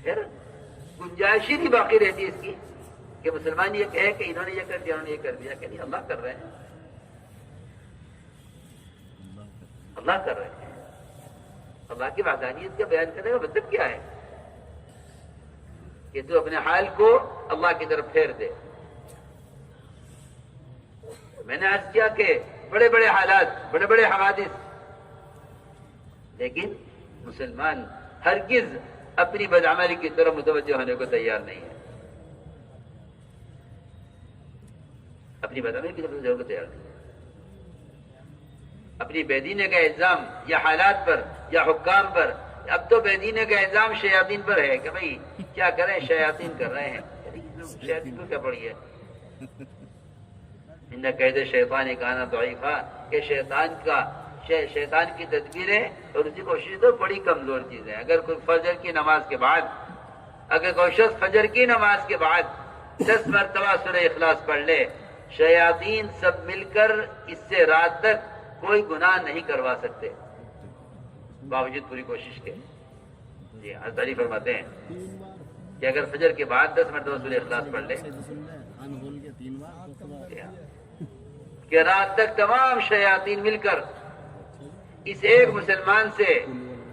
Speaker 1: پھر گنجائش ہی نہیں باقی رہتی اس کی کہ مسلمان یہ کہے کہ انہوں نے یہ کر دیا، انہوں نے یہ کر دیا، کہ نہیں، اللہ کر رہے ہیں، اللہ کر رہے ہیں۔ اللہ کی وحدانیت کا بیان کرنے کا مطلب کیا ہے؟ کہ تو اپنے حال کو اللہ کی طرف پھیر دے۔ میں نے عرض کیا کہ بڑے بڑے حالات، بڑے بڑے حوادث، لیکن مسلمان ہرگز اپنی بدعملی کی طرف متوجہ ہونے کو تیار نہیں ہے، اپنی بدعملی کی طرف متوجہ ہونے کو تیار نہیں ہے۔ اپنی بے دینی کا الزام یا حالات پر یا حکام پر، اب تو بے دینی کا الزام شیاطین پر ہے کہ بھئی کیا کریں، شیاطین کر رہے ہیں، شیاطین کو کیا پڑی ہے؟ ان قید شیطان کان ضعیفا، کہ شیطان کی تدبیریں اور اس کی کوشش تو بڑی کمزور چیز ہے۔ اگر کوئی فجر کی نماز کے بعد، اگر کوئی شخص فجر کی نماز کے بعد 10 مرتبہ سورہ اخلاص پڑھ لے، شیاطین سب مل کر اس سے رات تک کوئی گناہ نہیں کروا سکتے باوجود پوری کوشش کے۔ جی حضرت علی فرماتے ہیں کہ اگر فجر کے بعد 10 مرتبہ سورہ اخلاص پڑھ لے کہ رات تک تمام شیاطین مل کر اس ایک مسلمان سے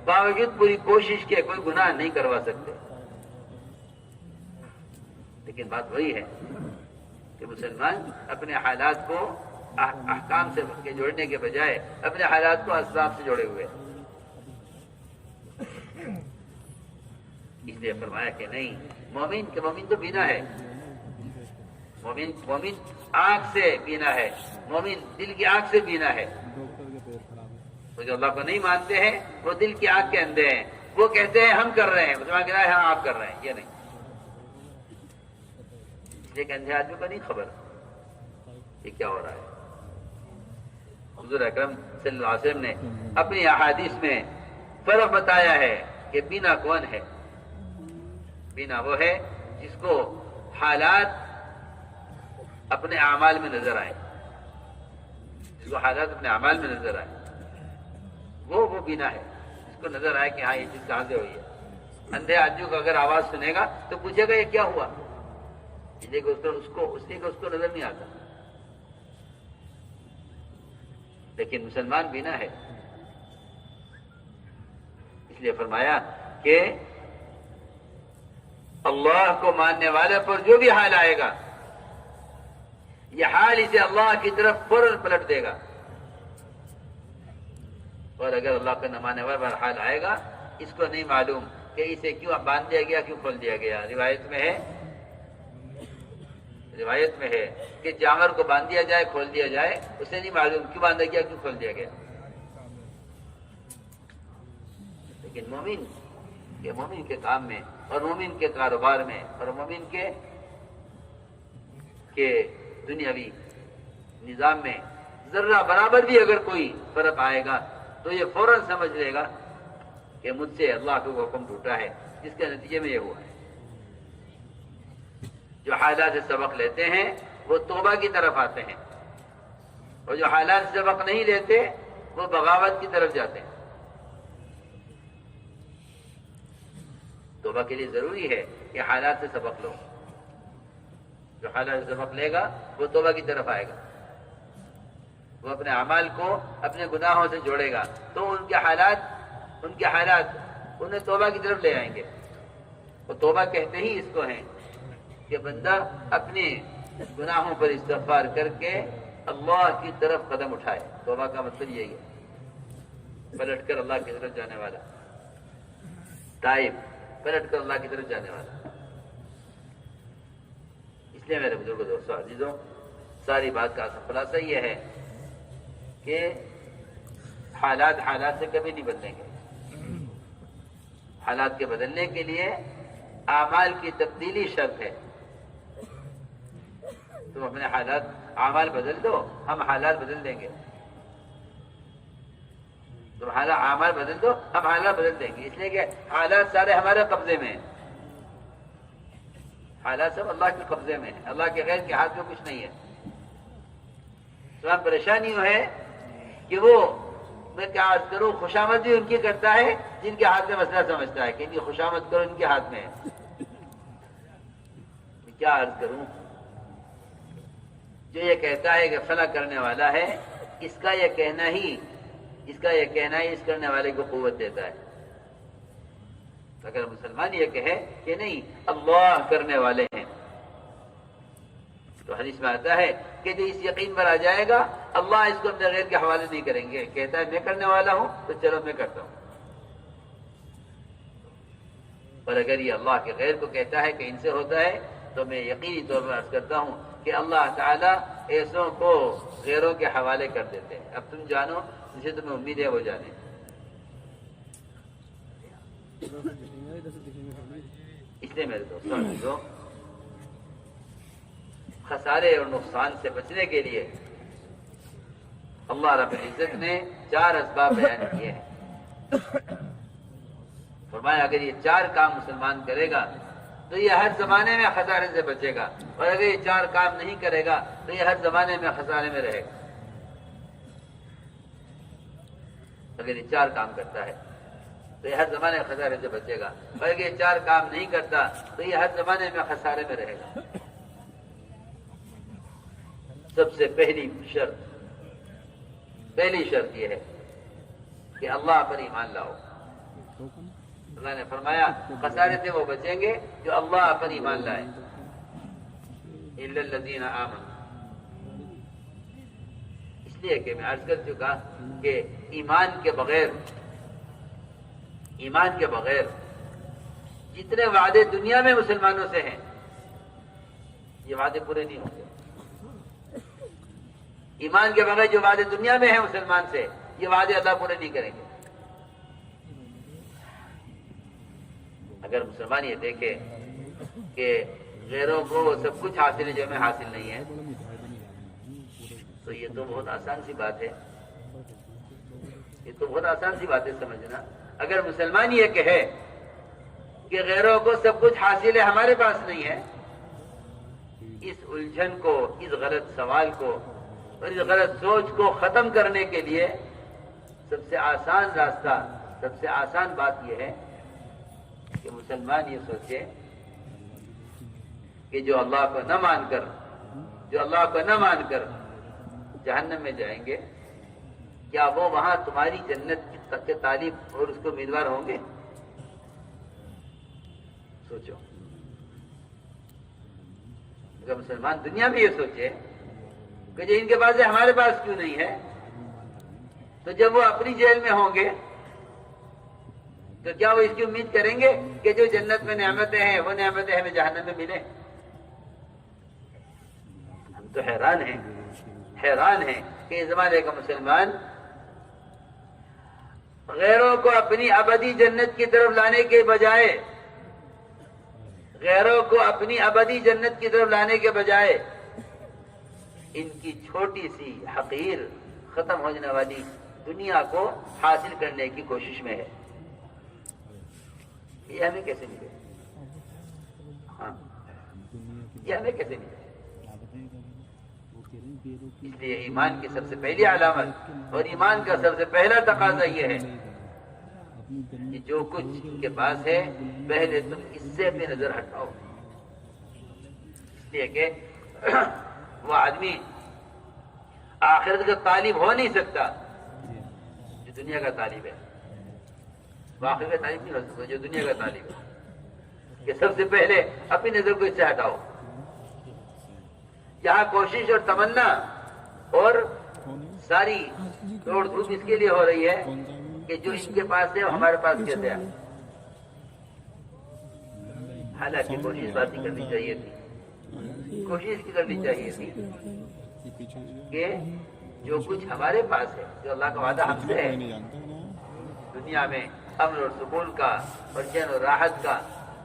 Speaker 1: باوجود پوری کوشش کے کوئی گناہ نہیں کروا سکتے۔ لیکن بات وہی ہے کہ مسلمان اپنے حالات کو احکام سے جوڑنے کے بجائے اپنے حالات کو اسباب سے جوڑے ہوئے، اس لیے فرمایا کہ نہیں، مومن تو بینا ہے، مومن آنکھ سے بینا ہے، مومن دل کی آنکھ سے بینا ہے، وہ جو اللہ کو نہیں مانتے ہیں وہ دل کی آنکھ کے اندھے ہیں، وہ کہتے ہیں ہم کر رہے ہیں، مسلمان کہتا ہے ہاں آپ کر رہے ہیں، یہ نہیں. اس لیے کہ اندھے آدمی کو نہیں خبر یہ کیا ہو رہا ہے. حضور اکرم صلی اللہ علیہ وسلم نے اپنی احادیث میں فرق بتایا ہے کہ بینا کون ہے. بینا وہ ہے جس کو حالات اپنے اعمال میں نظر آئے، جس کو حالات اپنے اعمال میں نظر آئے، وہ بینا ہے. جس کو نظر آئے کہ ہاں یہ چیز کہاں سے ہوئی ہے. اندھے آدمی کو اگر آواز سنے گا تو پوچھے گا یہ کیا ہوا، اس لیے کہ اس کو نظر نہیں آتا. لیکن مسلمان بینا ہے، اس لیے فرمایا کہ اللہ کو ماننے والے پر جو بھی حال آئے گا یہ حال اسے اللہ کی طرف فوراً پلٹ دے گا. اور اگر اللہ کا نہ ماننے والے پر حال آئے گا اس کو نہیں معلوم کہ اسے کیوں باندھ دیا گیا، کیوں کھول دیا گیا. روایت میں ہے کہ جانور کو باندھ دیا جائے، کھول دیا جائے، اسے نہیں معلوم کیوں باندھا گیا، کیوں کھول دیا گیا. لیکن مومن کے کام میں اور مومن کے کاروبار میں اور مومن کے دنیاوی نظام میں ذرہ برابر بھی اگر کوئی فرق آئے گا تو یہ فوراً سمجھ لے گا کہ مجھ سے اللہ کا حکم ٹوٹا ہے، جس کے نتیجے میں یہ ہوا ہے. جو حالات سے سبق لیتے ہیں وہ توبہ کی طرف آتے ہیں، اور جو حالات سے سبق نہیں لیتے وہ بغاوت کی طرف جاتے ہیں. توبہ کے لیے ضروری ہے کہ حالات سے سبق لو. جو حالات سے سبق لے گا وہ توبہ کی طرف آئے گا، وہ اپنے اعمال کو اپنے گناہوں سے جوڑے گا تو ان کے حالات انہیں توبہ کی طرف لے آئیں گے. وہ توبہ کہتے ہی اس کو ہیں کہ بندہ اپنے گناہوں پر استغفار کر کے اللہ کی طرف قدم اٹھائے. توبہ کا مطلب یہی ہے، پلٹ کر اللہ کی طرف جانے والا. تائب، پلٹ کر اللہ کی طرف جانے والا. اس لیے میرے بزرگوں، دوستوں، عزیزوں، ساری بات کا خلاصہ یہ ہے کہ حالات سے کبھی نہیں بدلیں گے. حالات کے بدلنے کے لیے اعمال کی تبدیلی شرط ہے. تم اپنے اعمال بدل دو، ہم حالات بدل دیں گے. تم اعمال بدل دو، ہم حالات بدل دیں گے. اس لیے کہ حالات سارے ہمارے قبضے میں ہیں. حالات سب اللہ کے قبضے میں ہیں، اللہ کے غیر کے ہاتھ میں کچھ نہیں ہے. تو ہم پریشانی ہے کہ وہ، میں کیا عرض کروں، خوشامد بھی ان کی کرتا ہے جن کے ہاتھ میں مسئلہ سمجھتا ہے کہ ان کی خوشامد کرو، ان کے ہاتھ میں ہے. میں کیا عرض کروں، جو یہ کہتا ہے کہ فلاں کرنے والا ہے، اس کا یہ کہنا ہی اس کرنے والے کو قوت دیتا ہے. اگر مسلمان یہ کہے کہ نہیں اللہ کرنے والے ہیں، تو حدیث میں آتا ہے کہ جو اس یقین پر آ جائے گا اللہ اس کو اپنے غیر کے حوالے نہیں کریں گے. کہتا ہے میں کرنے والا ہوں تو چلو میں کرتا ہوں. اور اگر یہ اللہ کے غیر کو کہتا ہے کہ ان سے ہوتا ہے تو میں یقینی طور پر عرض کرتا ہوں کہ اللہ تعالیٰ ایسوں کو غیروں کے حوالے کر دیتے ہیں. اب تم جانو جسے تمہیں امید ہے وہ جانے. اس لیے میرے دوستوں، خسارے اور نقصان سے بچنے کے لیے اللہ رب العزت نے 4 اسباب بیان کیے ہیں. فرمایا اگر یہ 4 کام مسلمان کرے گا تو یہ ہر زمانے میں خسارے سے بچے گا، اور اگر یہ 4 کام نہیں کرے گا تو یہ ہر زمانے میں خسارے میں رہے گا. اگر یہ 4 کام کرتا ہے تو یہ ہر زمانے میں خسارے سے بچے گا، اور اگر یہ 4 کام نہیں کرتا تو یہ ہر زمانے میں خسارے میں رہے گا. سب سے پہلی شرط یہ ہے کہ اللہ پر ایمان لاؤ. اللہ نے فرمایا خسارے سے وہ بچیں گے جو اللہ پر ایمان لائے. الا الذین آمنوا. اس لیے کہ میں عرض کر چکا کہ ایمان کے بغیر جتنے وعدے دنیا میں مسلمانوں سے ہیں یہ وعدے پورے نہیں ہوں گے. ایمان کے بغیر جو وعدے دنیا میں ہیں مسلمان سے یہ وعدے اللہ پورے نہیں کریں گے۔ اگر مسلمان یہ دیکھے کہ غیروں کو سب کچھ حاصل ہے جو ہمیں حاصل نہیں ہے، تو یہ تو بہت آسان سی بات ہے، یہ تو بہت آسان سی بات ہے سمجھنا۔ اگر مسلمان یہ کہے کہ غیروں کو سب کچھ حاصل ہے ہمارے پاس نہیں ہے، اس الجھن کو، اس غلط سوال کو اور اس غلط سوچ کو ختم کرنے کے لیے سب سے آسان راستہ، سب سے آسان بات یہ ہے کہ مسلمان یہ سوچے کہ جو اللہ کو نہ مان کر، جو اللہ کو نہ مان کر جہنم میں جائیں گے، کیا وہ وہاں تمہاری جنت کے طالب اور اس کو امیدوار ہوں گے؟ سوچو۔ اگر مسلمان دنیا میں یہ سوچے کہ جو ان کے پاس ہے ہمارے پاس کیوں نہیں ہے، تو جب وہ اپنی جیل میں ہوں گے تو کیا وہ اس کی امید کریں گے کہ جو جنت میں نعمتیں ہیں وہ نعمتیں ہمیں جہنم میں ملیں؟ ہم تو حیران ہیں کہ اس زمانے کا مسلمان غیروں کو اپنی ابدی جنت کی طرف لانے کے بجائے، غیروں کو اپنی ابدی جنت کی طرف لانے کے بجائے ان کی چھوٹی سی حقیر ختم ہو جانے والی دنیا کو حاصل کرنے کی کوشش میں ہے۔ یہ ہمیں کیسے ملے؟ ہاں، یہ ہمیں کیسے ملے؟ اس لیے ایمان کی سب سے پہلی علامت اور ایمان کا سب سے پہلا تقاضا یہ ہے کہ جو کچھ ان کے پاس ہے پہلے تم اس سے اپنی نظر ہٹاؤ۔ اس لیے کہ وہ آدمی آخرت کا طالب ہو نہیں سکتا جو دنیا کا طالب ہے، وہ آخرت کا طالب نہیں ہو سکتا جو دنیا کا طالب ہے۔ کہ سب سے پہلے اپنی نظر کو اس سے ہٹاؤ۔ یہاں کوشش اور تمنا اور ساری دوڑ دھوپ اس کے لیے ہو رہی ہے کہ جو ان کے پاس ہے وہ ہمارے پاس کیسے ہے۔ حالانکہ کوشش بات نہیں کرنی چاہیے تھی، کوشش کی کرنی چاہیے تھی کہ جو کچھ ہمارے پاس ہے، جو اللہ کا وعدہ ہم سے ہے دنیا میں امن اور سکون کا اور چین اور راحت کا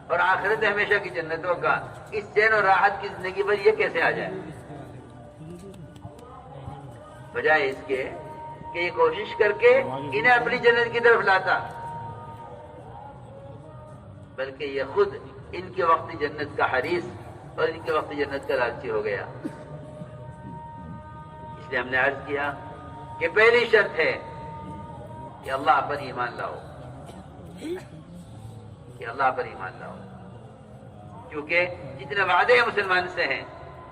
Speaker 1: اور آخرت ہمیشہ کی جنتوں کا، اس چین اور راحت کی زندگی پر یہ کیسے آ جائے؟ بجائے اس کے کہ یہ کوشش کر کے انہیں اپنی جنت کی طرف لاتا، بلکہ یہ خود ان کے وقت جنت کا حریص اور ان کے وقت جنت کا لالچی ہو گیا۔ اس لیے ہم نے عرض کیا کہ پہلی شرط ہے کہ اللہ پر ایمان لاؤ، کہ اللہ پر ایمان لاؤ، کیونکہ جتنے وعدے مسلمان سے ہیں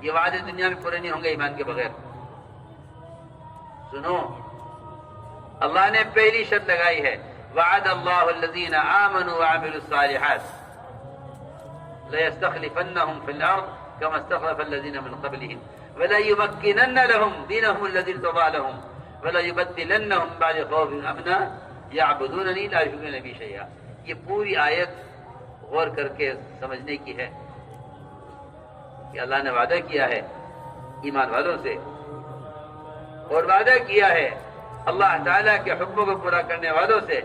Speaker 1: یہ وعدے دنیا میں پورے نہیں ہوں گے ایمان کے بغیر۔ سنو، اللہ نے پہلی شرط لگائی ہے، وعد اللہ الذین آمنوا وعملوا الصالحات ليستخلفنهم في الارض كما استخلف الذين من قبلهم وليمكنن لهم دينهم الذي ارتضى لهم وليبدلنهم بعد خوفهم امنا يعبدونني لا يشركون بي شيئا۔ یہ پوری آیت غور کر کے سمجھنے کی ہے کہ اللہ نے وعدہ کیا ہے ایمان والوں سے، اور وعدہ کیا ہے اللہ تعالیٰ کے حکموں کو پورا کرنے والوں سے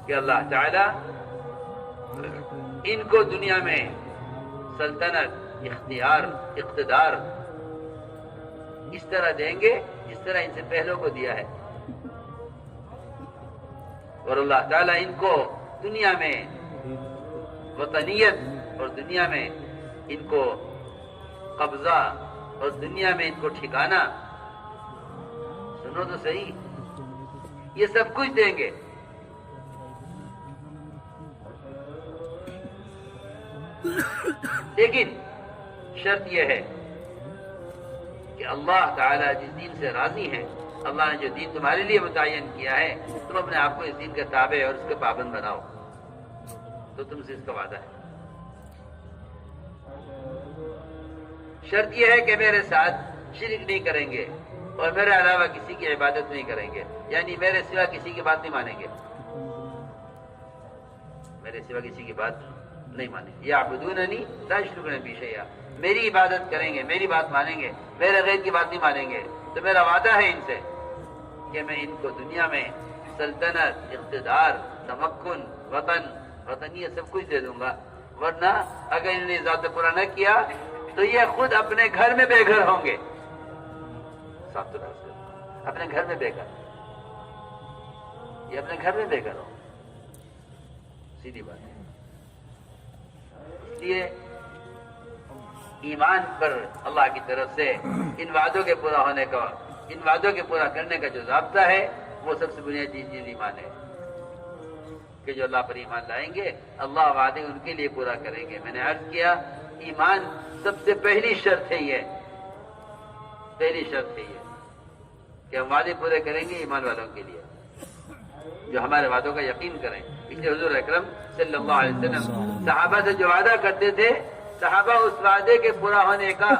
Speaker 1: کہ اللہ تعالیٰ ان کو دنیا میں سلطنت، اختیار، اقتدار اس طرح دیں گے جس طرح ان سے پہلوں کو دیا ہے، اور اللہ تعالیٰ ان کو دنیا میں وطنیت اور دنیا میں ان کو قبضہ اور دنیا میں ان کو ٹھکانہ، سنو تو صحیح، یہ سب کچھ دیں گے، لیکن شرط یہ ہے کہ اللہ تعالیٰ جس دین سے راضی ہے، اللہ نے جو دین تمہارے لیے متعین کیا ہے، تم اپنے آپ کو اس دین کا تابع اور اس کے پابند بناؤ، تو تم سے اس کا وعدہ ہے۔ شرط یہ ہے کہ میرے ساتھ شرک نہیں کریں گے اور میرے علاوہ کسی کی عبادت نہیں کریں گے، یعنی میرے سوا کسی کی بات نہیں مانیں گے، میرے سوا کسی کی بات نہیں مانیں گے۔ یعبدوننی لا یشرکون بی شیئا، میری عبادت کریں گے، میری بات مانیں گے، میرے غیر کی بات نہیں مانیں گے، تو میرا وعدہ ہے ان سے کہ میں ان کو دنیا میں سلطنت، اقتدار، تمکن، وطنیت سب کچھ دے دوں گا، ورنہ اگر انہوں نے ذات پورا نہ کیا تو یہ خود اپنے گھر میں بے گھر ہوں گے. صاف تو اپنے گھر میں بے گھر، یہ اپنے گھر میں بے گھر ہوں، سیدھی بات ہے. اس لیے ایمان پر اللہ کی طرف سے ان وعدوں کے پورا ہونے کا، ان وعدوں کے پورا کرنے کا جو ضابطہ ہے وہ سب سے بنیادی چیز ایمان ہے کہ جو اللہ پر ایمان لائیں گے اللہ وعدے ان کے لیے پورا کریں گے. میں نے عرض کیا ایمان سب سے پہلی شرط ہے، یہ پہلی شرط ہے یہ کہ ہم وعدے پورے کریں گے ایمان والوں کے لیے جو ہمارے وعدوں کا یقین کریں. اس لیے حضور اکرم صلی اللہ علیہ وسلم صحابہ سے جو وعدہ کرتے تھے، صحابہ اس وعدے کے پورا ہونے کا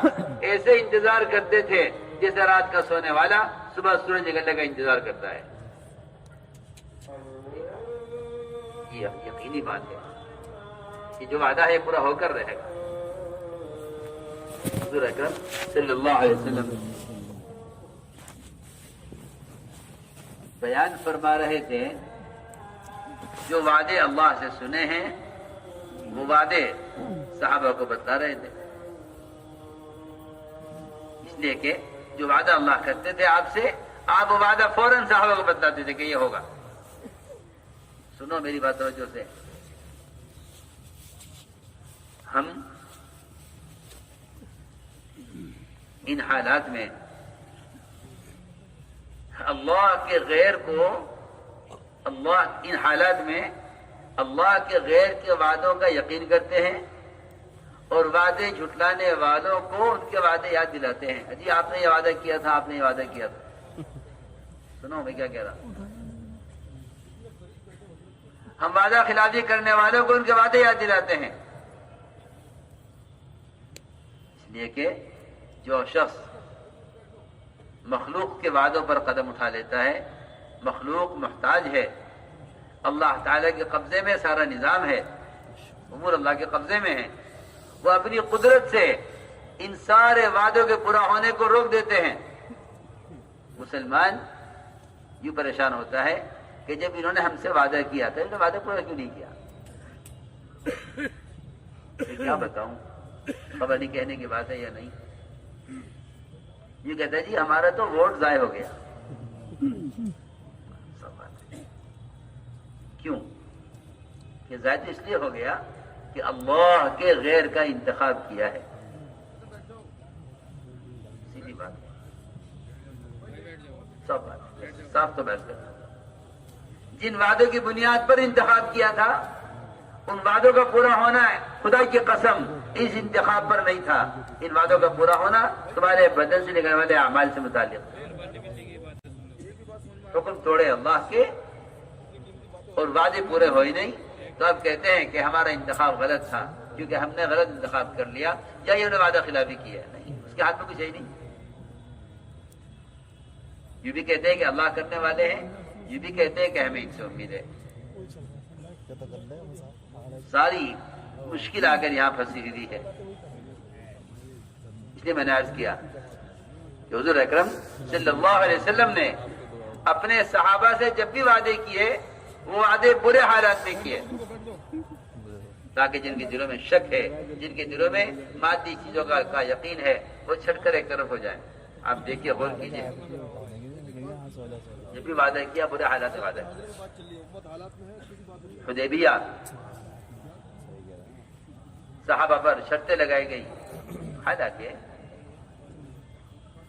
Speaker 1: ایسے انتظار کرتے تھے جیسے رات کا سونے والا صبح سورج نکلنے کا انتظار کرتا ہے. یہ یقینی بات ہے کہ جو وعدہ ہے پورا ہو کر رہے گا. حضور اکرم صلی اللہ علیہ وسلم بیان فرما رہے تھے جو وعدے اللہ سے سنے ہیں وہ وعدے صحابہ کو بتلا رہے تھے، اس لیے کہ جو وعدہ اللہ کرتے تھے آپ سے، آپ وہ وعدہ فوراً صحابہ کو بتلاتے تھے کہ یہ ہوگا. سنو میری بات توجہ سے، ہم ان حالات میں اللہ کے غیر کو، ان حالات میں اللہ کے غیر کے وعدوں کا یقین کرتے ہیں اور وعدے جھٹلانے والوں کو ان کے وعدے یاد دلاتے ہیں. جی آپ نے یہ وعدہ کیا تھا، آپ نے یہ وعدہ کیا تھا. سنو میں کیا کہہ رہا ہوں. ہم وعدہ خلافی کرنے والوں کو ان کے وعدے یاد دلاتے ہیں، اس لیے کہ جو شخص مخلوق کے وعدوں پر قدم اٹھا لیتا ہے، مخلوق محتاج ہے، اللہ تعالیٰ کے قبضے میں سارا نظام ہے، امور اللہ کے قبضے میں ہے، وہ اپنی قدرت سے ان سارے وعدوں کے پورا ہونے کو روک دیتے ہیں. مسلمان یوں پریشان ہوتا ہے کہ جب انہوں نے ہم سے وعدہ کیا تھا، انہوں نے وعدہ پورا کیوں نہیں کیا؟ کیا بتاؤں، خبر نہیں کہنے کی بات ہے یا نہیں. یہ کہتا ہے جی ہمارا تو ووٹ ضائع ہو گیا. سب بات ہے. کیوں کہ ضائع تو اس لیے ہو گیا کہ اللہ کے غیر کا انتخاب کیا ہے. سیدھی بات ہے، سب بات صاف تو بحث کرنا. جن وعدوں کی بنیاد پر انتخاب کیا تھا ان وعدوں کا پورا ہونا ہے، خدا کی قسم اس انتخاب پر نہیں تھا. ان وعدوں کا پورا ہونا تمہارے بدن سے نکلنے والے اعمال سے متعلق. حکم توڑے اللہ کے اور وعدے پورے ہوئے نہیں تو اب کہتے ہیں کہ ہمارا انتخاب غلط تھا کیونکہ ہم نے غلط انتخاب کر لیا یا یہ انہوں نے وعدہ خلافی کیا ہے. نہیں، اس کے ہاتھ میں کچھ ہے ہی نہیں. یہ بھی کہتے ہیں کہ اللہ کرنے والے ہیں، یہ بھی کہتے ہیں کہ ہمیں ان سے امید ہے. ساری مشکل آ کر یہاں پھنسی ہوئی ہے. اس لیے میں نے عرض کیا کہ حضور اکرم صلی اللہ علیہ وسلم نے اپنے صحابہ سے جب بھی وعدے کیے وہ وعدے برے حالات میں کیے تاکہ جن کے دلوں میں شک ہے، جن کے دلوں میں مادی چیزوں کا یقین ہے، وہ چھٹ کر ایک طرف ہو جائیں. آپ دیکھیے، غور کیجیے، جب بھی وعدہ کیا برے حالات میں وعدہ کیا. حدیبیہ صحابہ پر شرطیں لگائی گئی، حالانکہ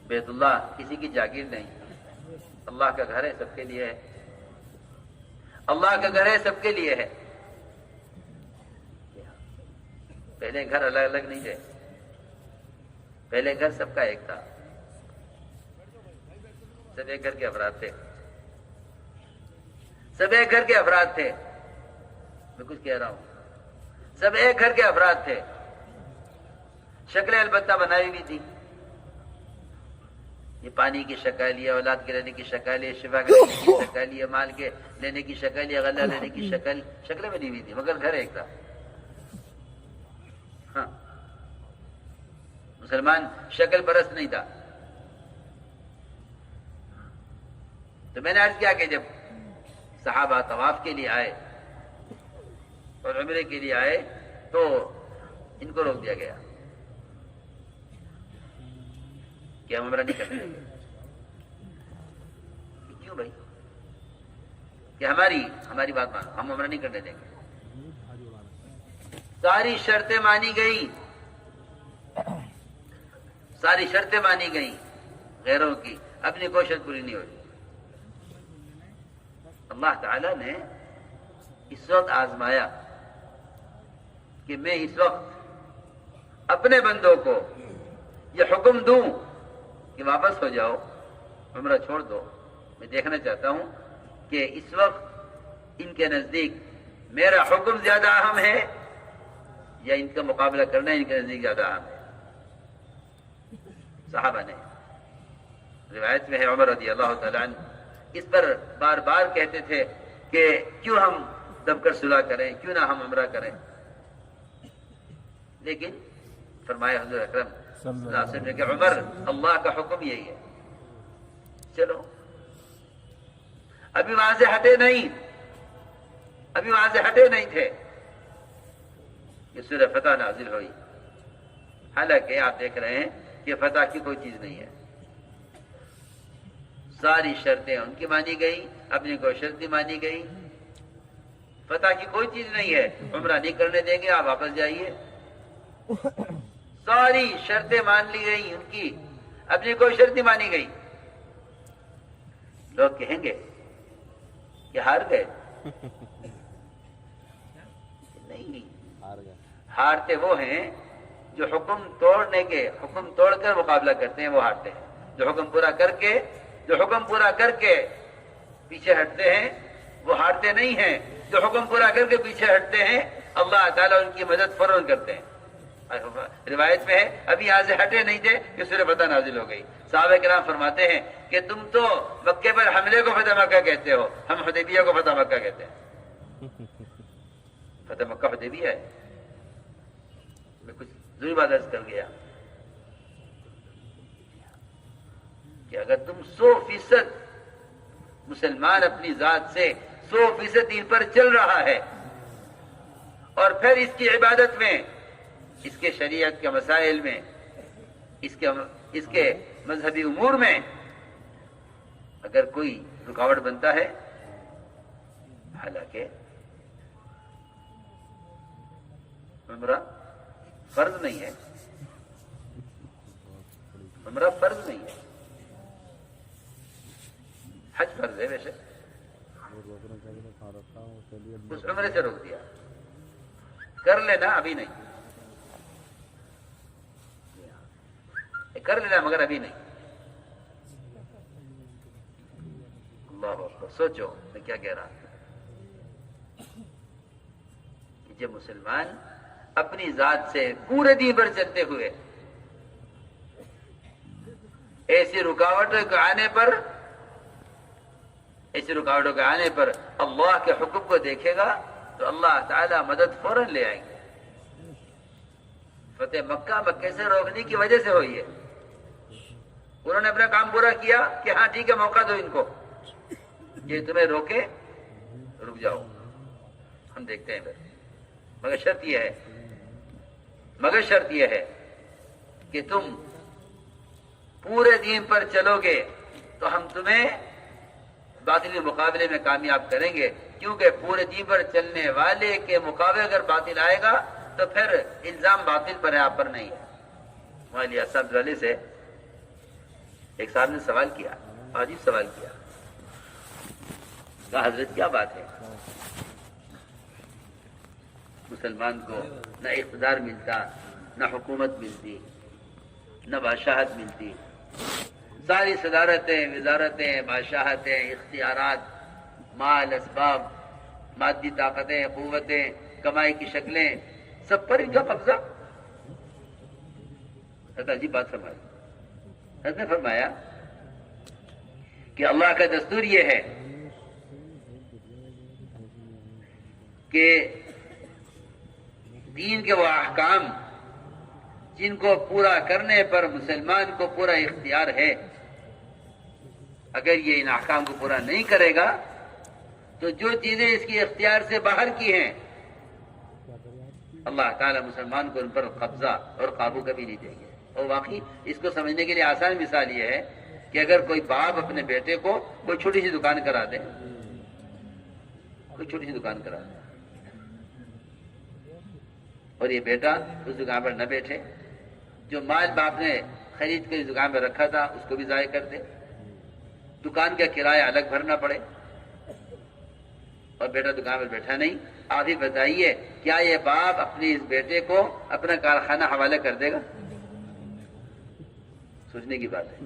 Speaker 1: بیت اللہ کسی کی جاگیر نہیں، اللہ کا گھر ہے، سب کے لیے ہے. اللہ کا گھر ہے، سب کے لیے ہے. پہلے گھر الگ الگ نہیں تھے، پہلے گھر سب کا ایک تھا، سب ایک گھر کے افراد تھے، سب ایک گھر کے افراد تھے. میں کچھ کہہ رہا ہوں، سب ایک گھر کے افراد تھے. شکلیں البتہ بنائی ہوئی تھی، یہ پانی کی شکل، یہ اولاد کے لینے کی شکل، یہ شفا کے لینے کی شکل، یہ مال کے لینے کی شکل، یہ غلہ لینے کی شکل، شکلیں بنی ہوئی تھی مگر گھر ایک تھا. ہاں، مسلمان شکل پرست نہیں تھا. تو میں نے عرض کیا کہ جب صحابہ طواف کے لیے آئے اور عمرے کے لیے آئے تو ان کو روک دیا گیا کہ ہم عمرہ نہیں کرتے. کیوں بھائی؟ کہ ہماری بات مانو، ہم عمرہ نہیں کرنے دیں گے. ساری شرطیں مانی گئی غیروں کی، اپنی کوشش پوری نہیں ہوئی. اللہ تعالی نے اس وقت آزمایا کہ میں اس وقت اپنے بندوں کو یہ حکم دوں کہ واپس ہو جاؤ، عمرہ چھوڑ دو. میں دیکھنا چاہتا ہوں کہ اس وقت ان کے نزدیک میرا حکم زیادہ اہم ہے یا ان کا مقابلہ کرنا ان کے نزدیک زیادہ اہم ہے. صحابہ نے، روایت میں ہے عمر رضی اللہ تعالیٰ عنہ اس پر بار بار کہتے تھے کہ کیوں ہم دب کر صلح کریں، کیوں نہ ہم عمرہ کریں. لیکن فرمایا حضور اکرم صلی اللہ علیہ وسلم نے کہ عمر، اللہ کا حکم یہی ہے، چلو. ابھی وہاں سے ہٹے نہیں تھے کہ سورہ فتح نازل ہوئی. حالانکہ آپ دیکھ رہے ہیں کہ فتح کی کوئی چیز نہیں ہے. ساری شرطیں ان کی مانی گئی، اپنی کوئی شرط نہیں مانی گئی. فتح کی کوئی چیز نہیں ہے، عمرہ نہیں کرنے دیں گے، آپ واپس جائیے. ساری شرطیں مان لی گئی ان کی، اپنی کوئی شرط نہیں مانی گئی. لوگ کہیں گے کہ ہار گئے. نہیں، ہارتے وہ ہیں جو حکم توڑ کر مقابلہ کرتے ہیں، وہ ہارتے ہیں. جو حکم پورا کر کے پیچھے ہٹتے ہیں وہ ہارتے نہیں ہیں. جو حکم پورا کر کے پیچھے ہٹتے ہیں اللہ تعالیٰ ان کی مدد فوراً کرتے ہیں. روایت میں ہے ابھی یہاں سے ہٹے نہیں تھے کہ سورہ فتح نازل ہو گئی. صحابہ کرام فرماتے ہیں کہ تم تو مکے پر حملے کو فتح مکہ کہتے ہو، ہم حدیبیہ کو فتح مکہ کہتے ہیں. فتح مکہ حدیبیہ ہے. میں کچھ ضروری بات عرض کر گیا کہ اگر تم 100% مسلمان اپنی ذات سے 100% دین پر چل رہا ہے اور پھر اس کی عبادت میں، اس کے شریعت کے مسائل میں، اس کے مذہبی امور میں اگر کوئی رکاوٹ بنتا ہے، حالانکہ عمرہ فرض نہیں ہے، عمرہ فرض نہیں ہے، حج فرض ہے. ویسے اس عمرے سے روک دیا، کر لینا ابھی نہیں، کر لینا مگر ابھی نہیں. اللہ اکبر. سوچو میں کیا کہہ رہا ہوں. جب مسلمان اپنی ذات سے پورے دین پر چلتے ہوئے ایسی رکاوٹوں کے آنے پر اللہ کے حکم کو دیکھے گا تو اللہ تعالی مدد فوراً لے آئیں گے. فتح مکے سے روکنے کی وجہ سے ہوئی ہے. انہوں نے اپنا کام پورا کیا کہ ہاں ٹھیک ہے موقع دو ان کو، یہ تمہیں روکے رک جاؤ، ہم دیکھتے ہیں. پھر مگر شرط یہ ہے کہ تم پورے دین پر چلو گے تو ہم تمہیں باطل کے مقابلے میں کامیاب کریں گے. کیونکہ پورے دین پر چلنے والے کے مقابلے اگر باطل آئے گا تو پھر الزام باطل پر ہے، آپ پر نہیں ہے. مولانا صاحب علی سے ایک صاحب نے سوال کیا، عجیب سوال کیا. کہا حضرت کیا بات ہے، مسلمان کو نہ اقتدار ملتا، نہ حکومت ملتی، نہ بادشاہت ملتی، ساری صدارتیں، وزارتیں، بادشاہتیں، اختیارات، مال، اسباب، مادی طاقتیں، قوتیں، کمائی کی شکلیں، سب پر ان کا قبضہ. عجیب بات فرمائی. حضرت نے فرمایا کہ اللہ کا دستور یہ ہے کہ دین کے وہ احکام جن کو پورا کرنے پر مسلمان کو پورا اختیار ہے. اگر یہ ان احکام کو پورا نہیں کرے گا تو جو چیزیں اس کی اختیار سے باہر کی ہیں اللہ تعالیٰ مسلمان کو ان پر قبضہ اور قابو کبھی نہیں دیں گے. اور واقعی اس کو سمجھنے کے لیے آسان مثال یہ ہے کہ اگر کوئی باپ اپنے بیٹے کو کوئی چھوٹی سی دکان کرا دے، کوئی چھوٹی سی دکان کرا دے اور یہ بیٹا اس دکان پر نہ بیٹھے، جو مال باپ نے خرید کے اس دکان پر رکھا تھا اس کو بھی ضائع کر دے، دکان کا کرایہ الگ بھرنا پڑے اور بیٹا دکان پر بیٹھا نہیں. آپ ہی بتائیے کیا یہ باپ اپنے اس بیٹے کو اپنا کارخانہ حوالے کر دے گا؟ سوچنے کی بات ہے.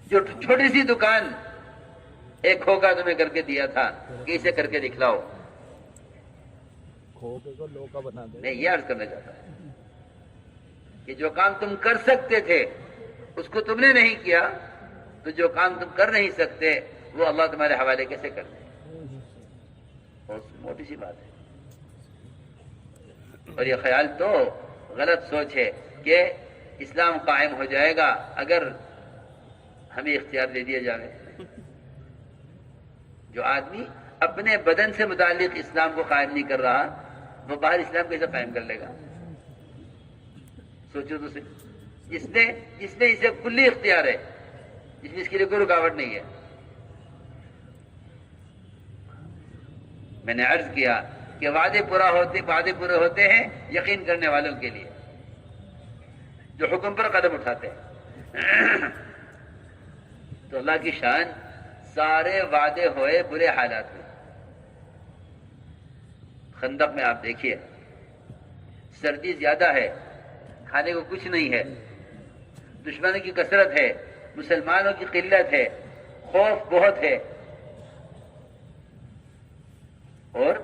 Speaker 1: جو چھوٹی سی دکان ایک کھوکا تمہیں کر کے دیا تھا کہ اسے کر کے دکھلاؤ، میں یہ عرض کرنا چاہتا ہوں کہ جو کام تم کر سکتے تھے اس کو تم نے نہیں کیا، تو جو کام تم کر نہیں سکتے وہ اللہ تمہارے حوالے کیسے کر دے؟ بہت موٹی سی بات ہے. اور یہ خیال تو غلط سوچ ہے کہ اسلام قائم ہو جائے گا اگر ہمیں اختیار دے دیا جائے. جو آدمی اپنے بدن سے متعلق اسلام کو قائم نہیں کر رہا وہ باہر اسلام کیسے قائم کر لے گا؟ سوچو تو صحیح. جس نے اسے کلی اختیار ہے، جس میں اس کے لیے کوئی رکاوٹ نہیں ہے. میں نے عرض کیا کہ وعدے پورے ہوتے ہیں یقین کرنے والوں کے لیے جو حکم پر قدم اٹھاتے ہیں. تو اللہ کی شان سارے وعدے ہوئے برے حالات میں. خندق میں آپ دیکھیے سردی زیادہ ہے، کھانے کو کچھ نہیں ہے، دشمنوں کی کثرت ہے، مسلمانوں کی قلت ہے، خوف بہت ہے، اور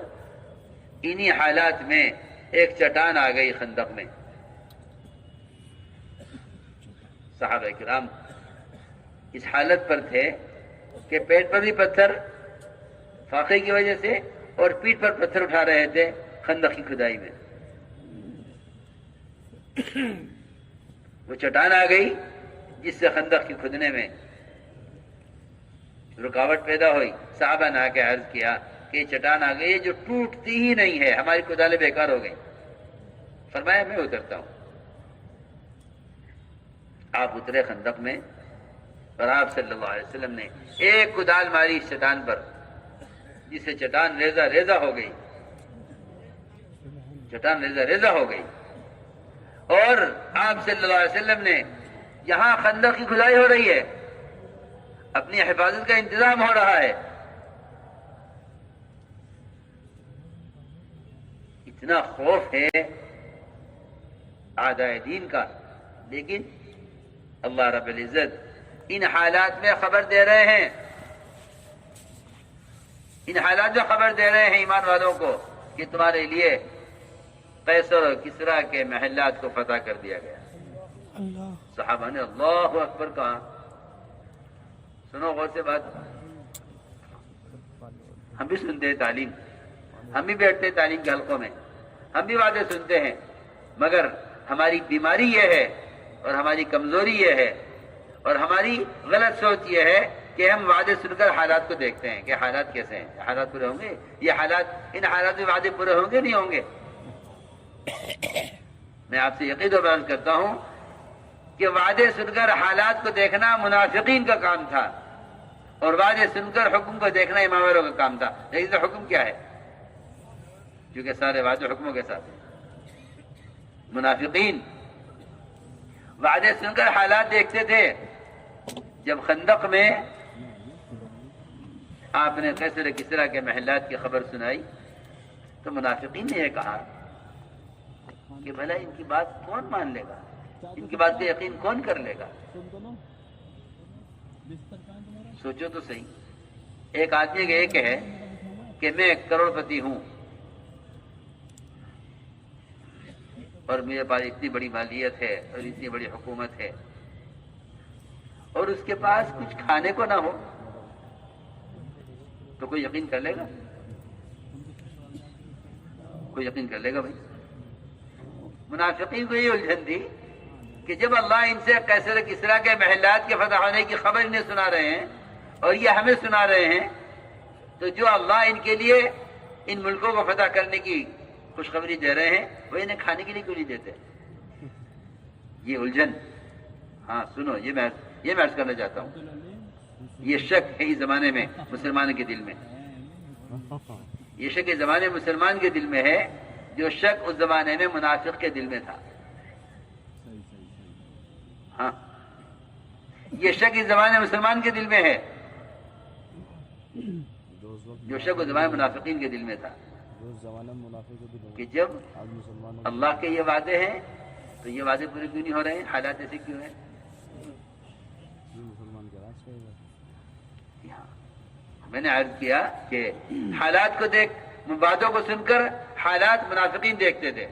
Speaker 1: انہی حالات میں ایک چٹان آ گئی خندق میں. صحابہ کرام اس حالت پر تھے کہ پیٹ پر بھی پتھر فاقے کی وجہ سے اور پیٹھ پر پتھر اٹھا رہے تھے خندق کی کھدائی میں. وہ چٹان آ گئی جس سے خندق کی کھدنے میں رکاوٹ پیدا ہوئی. صحابہ نے آ کے عرض کیا کہ یہ چٹان آ گئی جو ٹوٹتی ہی نہیں ہے، ہماری کدالیں بیکار ہو گئی. فرمایا میں اترتا ہوں. آپ اترے خندق میں اور آپ صلی اللہ علیہ وسلم نے ایک کدال ماری اس چٹان پر جس سے چٹان ریزہ ریزہ ہو گئی. چٹان ریزہ ریزہ ہو گئی. اور آپ صلی اللہ علیہ وسلم نے یہاں خندق کی کھدائی ہو رہی ہے، اپنی حفاظت کا انتظام ہو رہا ہے. اتنا خوف ہے اعداء دین کا، لیکن اللہ رب العزت ان حالات میں خبر دے رہے ہیں، ان حالات میں خبر دے رہے ہیں ایمان والوں کو کہ تمہارے لیے قیصر اور کسریٰ کے محلات کو فتح کر دیا گیا.
Speaker 2: اللہ
Speaker 1: صحابہ نے اللہ اکبر کہا. سنو غور سے بات. ہم بھی سنتے ہیں تعلیم، ہم بھی بیٹھتے ہیں تعلیم کے حلقوں میں، ہم بھی باتیں سنتے ہیں، مگر ہماری بیماری یہ ہے اور ہماری کمزوری یہ ہے اور ہماری غلط سوچ یہ ہے کہ ہم وعدے سن کر حالات کو دیکھتے ہیں کہ حالات کیسے ہیں، حالات پورے ہوں گے، یہ حالات ان حالات میں وعدے پورے ہوں گے نہیں ہوں گے. میں آپ سے یقین و بیان کرتا ہوں کہ وعدے سن کر حالات کو دیکھنا منافقین کا کام تھا اور وعدے سن کر حکم کو دیکھنا امام والوں کا کام تھا. لیکن تو حکم کیا ہے؟ کیونکہ سارے وعدے حکموں کے ساتھ ہیں. منافقین وعدے سن کر حالات دیکھتے تھے. جب خندق میں آپ نے قیصر کسریٰ کے محلات کی خبر سنائی تو منافقین نے یہ کہا کہ بھلا ان کی بات کون مان لے گا، ان کی بات پہ یقین کون کر لے گا؟ سوچو تو صحیح. ایک آدمی کا ایک ہے کہ میں کروڑ پتی ہوں اور میرے پاس اتنی بڑی مالیت ہے اور اتنی بڑی حکومت ہے، اور اس کے پاس کچھ کھانے کو نہ ہو تو کوئی یقین کر لے گا؟ کوئی یقین کر لے گا بھائی؟ منافقین کو یہ الجھن تھی کہ جب اللہ ان سے کیسر کسریٰ کے محلات کے فتح ہونے کی خبر انہیں سنا رہے ہیں اور یہ ہمیں سنا رہے ہیں، تو جو اللہ ان کے لیے ان ملکوں کو فتح کرنے کی خوشخبری دے رہے ہیں وہ انہیں کھانے کے لیے کیوں نہیں دیتے؟ یہ الجھن. ہاں سنو، یہ میں عرض کرنا چاہتا ہوں، یہ شک ہے اس زمانے میں مسلمان کے دل میں، یہ شک اس زمانے مسلمان کے دل میں ہے جو شک اس زمانے میں منافق کے دل میں تھا. ہاں، یہ شک اس زمانے مسلمان کے دل میں ہے جو شک اس زمانے منافقین کے دل میں تھا کہ جب اللہ کے یہ وعدے ہیں تو یہ وعدے پورے کیوں نہیں ہو رہے ہیں؟ حالات ایسے کیوں ہیں؟ میں نے عرض کیا کہ حالات کو دیکھ، وعدوں کو سن کر حالات منافقین دیکھتے تھے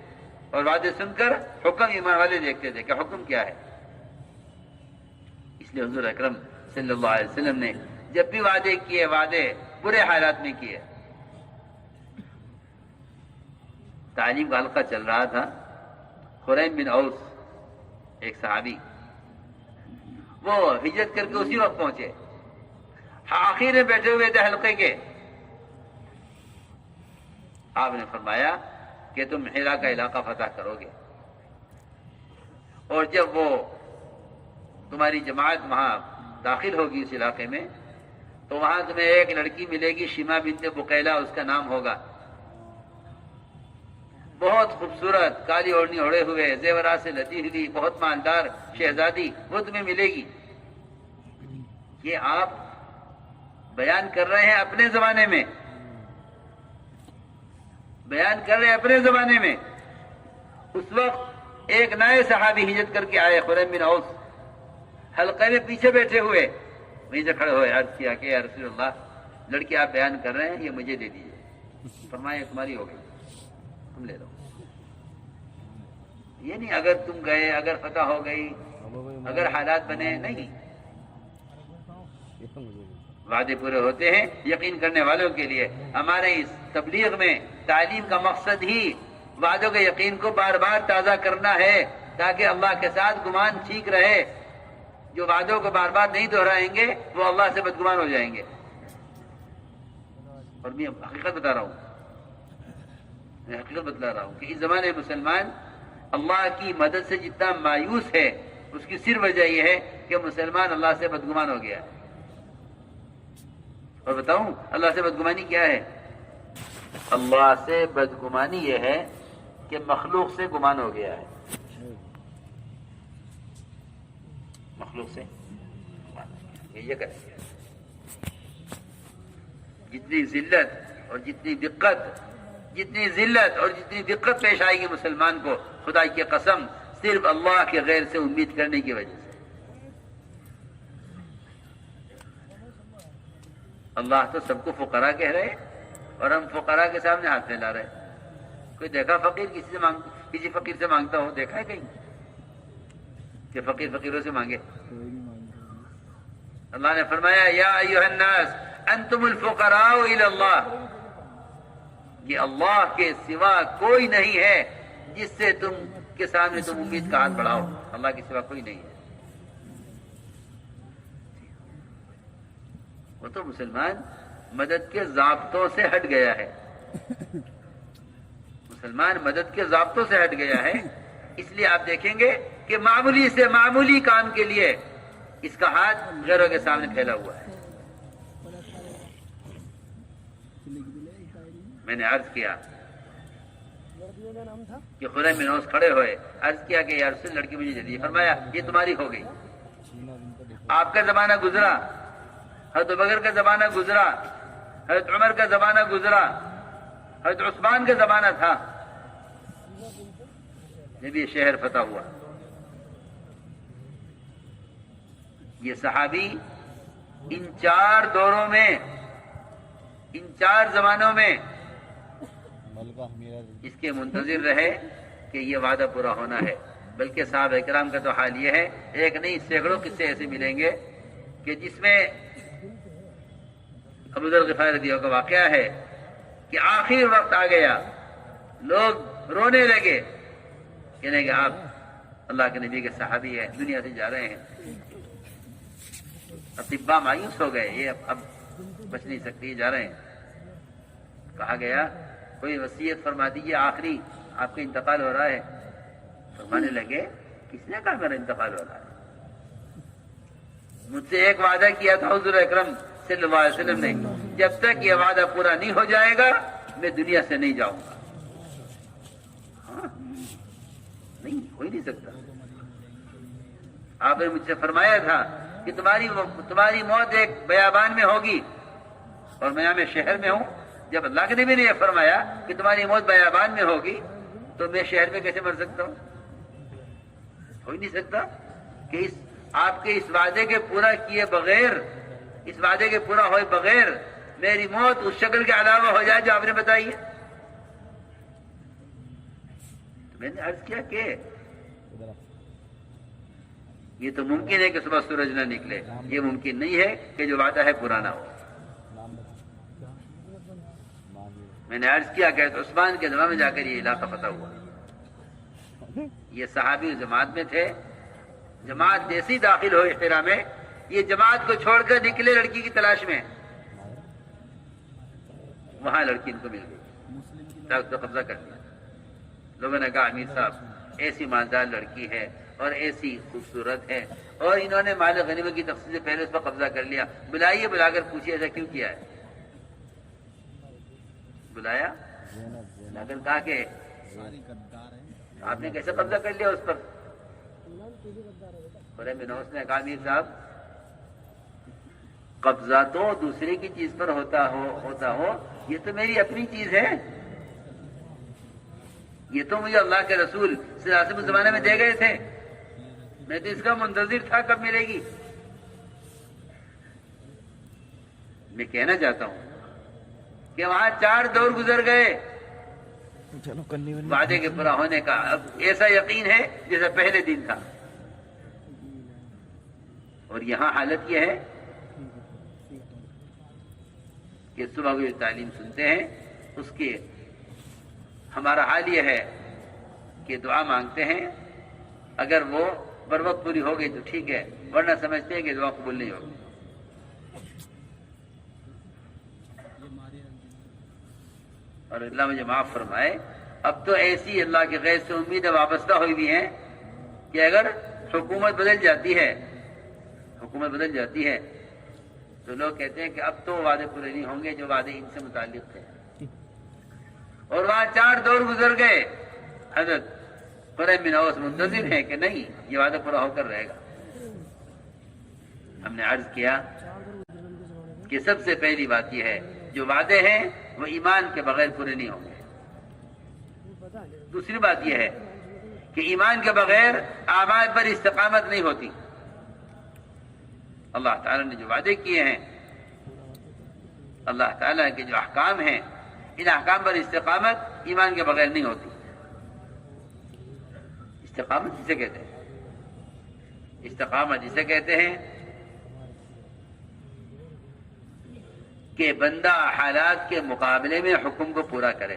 Speaker 1: اور وعدے سن کر حکم ایمان والے دیکھتے تھے کہ حکم کیا ہے. اس لیے حضور اکرم صلی اللہ علیہ وسلم نے جب بھی وعدے کیے، وعدے برے حالات میں کیے. تعلیم کا حلقہ چل رہا تھا، خریم بن اوس ایک صحابی، وہ ہجرت کر کے اسی وقت پہنچے، آخر میں بیٹھے ہوئے تھے حلقے کے. آپ نے فرمایا کہ تم ہیرا کا علاقہ فتح کرو گے، اور جب وہ تمہاری جماعت وہاں داخل ہوگی اس علاقے میں تو وہاں تمہیں ایک لڑکی ملے گی، شیما بنت بقیلہ اس کا نام ہوگا، بہت خوبصورت، کالی اوڑھنی اوڑھے ہوئے، زیورات سے لدی ہوئی، بہت مالدار شہزادی، وہ تمہیں ملے گی. یہ آپ بیان کر رہے ہیں اپنے زمانے میں، بیان کر رہے ہیں اپنے زمانے میں. اس وقت ایک نئے صحابی ہجرت کر کے آئے، خریم بن اوس، حلقے میں پیچھے بیٹھے ہوئے، وہیں سے کھڑے ہوئے، عرض کیا کہ یا رسول اللہ، لڑکی آپ بیان کر رہے ہیں یہ مجھے دے دیجیے. فرمایا تمہاری ہو گئی، تم لے لو. یہ نہیں اگر تم گئے، اگر فتح ہو گئی، اگر حالات بنے، نہیں. وعدے پورے ہوتے ہیں یقین کرنے والوں کے لیے. ہمارے اس تبلیغ میں تعلیم کا مقصد ہی وعدوں کے یقین کو بار بار تازہ کرنا ہے تاکہ اللہ کے ساتھ گمان ٹھیک رہے. جو وعدوں کو بار بار نہیں دہرائیں گے وہ اللہ سے بدگمان ہو جائیں گے. اور میں حقیقت بتا رہا ہوں، میں حقیقت بتلا رہا ہوں کہ اس زمانے مسلمان اللہ کی مدد سے جتنا مایوس ہے اس کی صرف وجہ یہ ہے کہ مسلمان اللہ سے بدگمان ہو گیا. اور بتاؤں اللہ سے بدگمانی کیا ہے؟ اللہ سے بدگمانی یہ ہے کہ مخلوق سے گمان ہو گیا ہے. مخلوق سے یہ کریں گے. جتنی ذلت اور جتنی دقت پیش آئے گی مسلمان کو، خدا کی قسم صرف اللہ کے غیر سے امید کرنے کی وجہ سے. اللہ تو سب کو فقراء کہہ رہے اور ہم فقراء کے سامنے ہاتھ پھیلا رہے. کوئی دیکھا فقیر کسی فقیر سے مانگتا ہو؟ دیکھا ہے کہیں کہ فقیر فقیروں سے مانگے؟ اللہ نے فرمایا یا ایھا الناس انتم الفقراء الی اللہ، کہ اللہ کے سوا کوئی نہیں ہے جس سے تم کے سامنے تم امید کا ہاتھ بڑھاؤ. اللہ کے سوا کوئی نہیں ہے. وہ تو مسلمان مدد کے ضابطوں سے ہٹ گیا ہے. مسلمان مدد کے ضابطوں سے ہٹ گیا ہے. اس لیے آپ دیکھیں گے کہ معمولی سے معمولی کام کے لیے اس کا ہاتھ غیروں کے سامنے پھیلا ہوا ہے. میں نے عرض کیا کہ خریم بن اوس کھڑے ہوئے، عرض کیا کہ یا رسول لڑکی مجھے دے دی. فرمایا یہ تمہاری ہو گئی. آپ کا زمانہ گزرا، حضرت بکر کا زمانہ گزرا، حضرت عمر کا زمانہ گزرا، حضرت عثمان کا زمانہ تھا جب یہ شہر فتح ہوا. یہ صحابی ان 4 دوروں میں، ان 4 زمانوں میں اس کے منتظر رہے کہ یہ وعدہ پورا ہونا ہے. بلکہ صحابہ کرام کا تو حال یہ ہے، ایک نہیں سینکڑوں قصے ایسے ملیں گے کہ جس میں ابو ذر غفاری رضی اللہ عنہ کا واقعہ ہے کہ آخر وقت آ گیا، لوگ رونے لگے کہنے کہ آپ اللہ کے نبی کے صحابی ہیں، دنیا سے جا رہے ہیں. اطباء مایوس ہو گئے، یہ اب بچ نہیں سکتے، جا رہے ہیں. کہا گیا کوئی وصیت فرما دیجیے، آخری آپ کا انتقال ہو رہا ہے. فرمانے لگے کس نے کہا میرا انتقال ہو رہا ہے؟ مجھ سے ایک وعدہ کیا تھا حضور اکرم صلی اللہ علیہ وسلم نے، جب تک یہ وعدہ پورا نہیں ہو جائے گا میں دنیا سے نہیں جاؤں گا. ہاں نہیں ہو ہی نہیں سکتا. آپ نے مجھ سے فرمایا تھا کہ تمہاری موت ایک بیابان میں ہوگی، اور میں یہاں شہر میں ہوں. جب اللہ کے نبی نے یہ فرمایا کہ تمہاری موت بیابان میں ہوگی تو میں شہر میں کیسے مر سکتا ہوں؟ ہو ہی نہیں سکتا کہ آپ کے اس وعدے کے پورا کیے بغیر، اس وعدے کے پورا ہوئے بغیر میری موت اس شکل کے علاوہ ہو جائے جو آپ نے بتائی ہے. تو میں نے عرض کیا کہ یہ تو ممکن ہے کہ صبح سورج نہ نکلے، یہ ممکن نہیں ہے کہ جو وعدہ ہے پورا نہ ہو. میں نے عرض کیا کہ عثمان کے زمانے میں جا کر یہ علاقہ فتح ہوا. یہ صحابی جماعت میں تھے، جماعت جیسی داخل ہوئی حرا میں، یہ جماعت کو چھوڑ کر نکلے لڑکی کی تلاش میں. وہاں لڑکی ان کو مل گئی، اس کو قبضہ کر لیا. لوگوں نے کہا امیر صاحب ایسی مالدار لڑکی ہے اور ایسی خوبصورت ہے، اور انہوں نے مال غنیمت کی تقسیم سے پہلے اس پر قبضہ کر لیا. بلائیے، بلا کر پوچھیے ایسا کیوں کیا ہے. بلایا، لا کر کہا کہ آپ نے کیسے قبضہ کر لیا اس پر. خورے بنوس نے کہا امیر صاحب قبضہ تو دوسرے کی چیز پر ہوتا ہو یہ تو میری اپنی چیز ہے، یہ تو مجھے اللہ کے رسول صلی اللہ علیہ وسلم زمانے میں دے گئے تھے، میں تو اس کا منتظر تھا کب ملے گی. میں کہنا چاہتا ہوں کہ وہاں 4 دور گزر گئے وعدے کے پورا ہونے کا. اب ایسا یقین ہے جیسا پہلے دن تھا. اور یہاں حالت یہ ہے کہ صبح کو جو تعلیم سنتے ہیں اس کے ہمارا حال یہ ہے کہ دعا مانگتے ہیں، اگر وہ بر وقت پوری ہو گئی تو ٹھیک ہے، ورنہ سمجھتے ہیں کہ دعا قبول نہیں ہوگی. اور اللہ مجھے معاف فرمائے، اب تو ایسی اللہ کے غیر سے امیدیں وابستہ ہوئی بھی ہیں کہ اگر حکومت بدل جاتی ہے تو لوگ کہتے ہیں کہ اب تو وعدے پورے نہیں ہوں گے جو وعدے ان سے متعلق تھے. اور وہاں 4 دور گزر گئے، حضرت قریم بن اوس منتظر ہیں کہ نہیں یہ وعدہ پورا ہو کر رہے گا. ہم نے عرض کیا کہ سب سے پہلی بات یہ ہے جو وعدے ہیں وہ ایمان کے بغیر پورے نہیں ہوں گے. دوسری بات یہ ہے کہ ایمان کے بغیر اعمال پر استقامت نہیں ہوتی. اللہ تعالیٰ نے جو وعدے کیے ہیں، اللہ تعالیٰ کے جو احکام ہیں، ان احکام پر استقامت ایمان کے بغیر نہیں ہوتی. استقامت جسے کہتے ہیں کہ بندہ حالات کے مقابلے میں حکم کو پورا کرے.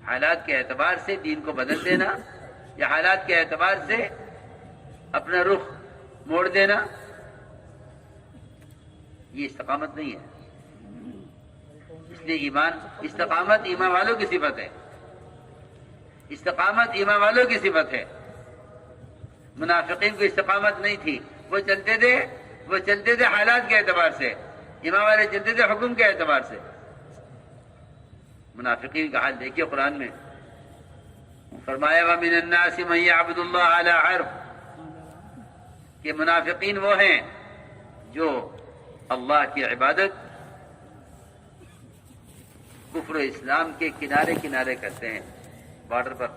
Speaker 1: حالات کے اعتبار سے دین کو بدل دینا یا حالات کے اعتبار سے اپنا رخ موڑ دینا، یہ استقامت نہیں ہے. اس لیے استقامت ایمان والوں کی صفت ہے. استقامت ایمان والوں کی صفت ہے. منافقین کو استقامت نہیں تھی، وہ چلتے تھے حالات کے اعتبار سے، ایمان والے چلتے تھے حکم کے اعتبار سے. منافقین کا حال دیکھیے قرآن میں فرمایا وَمِنَ النَّاسِ مَن يَعْبُدُ اللَّهَ عَلَى عَرْفٍ، کہ منافقین وہ ہیں جو اللہ کی عبادت کفر و اسلام کے کنارے کنارے کرتے ہیں، بارڈر پر.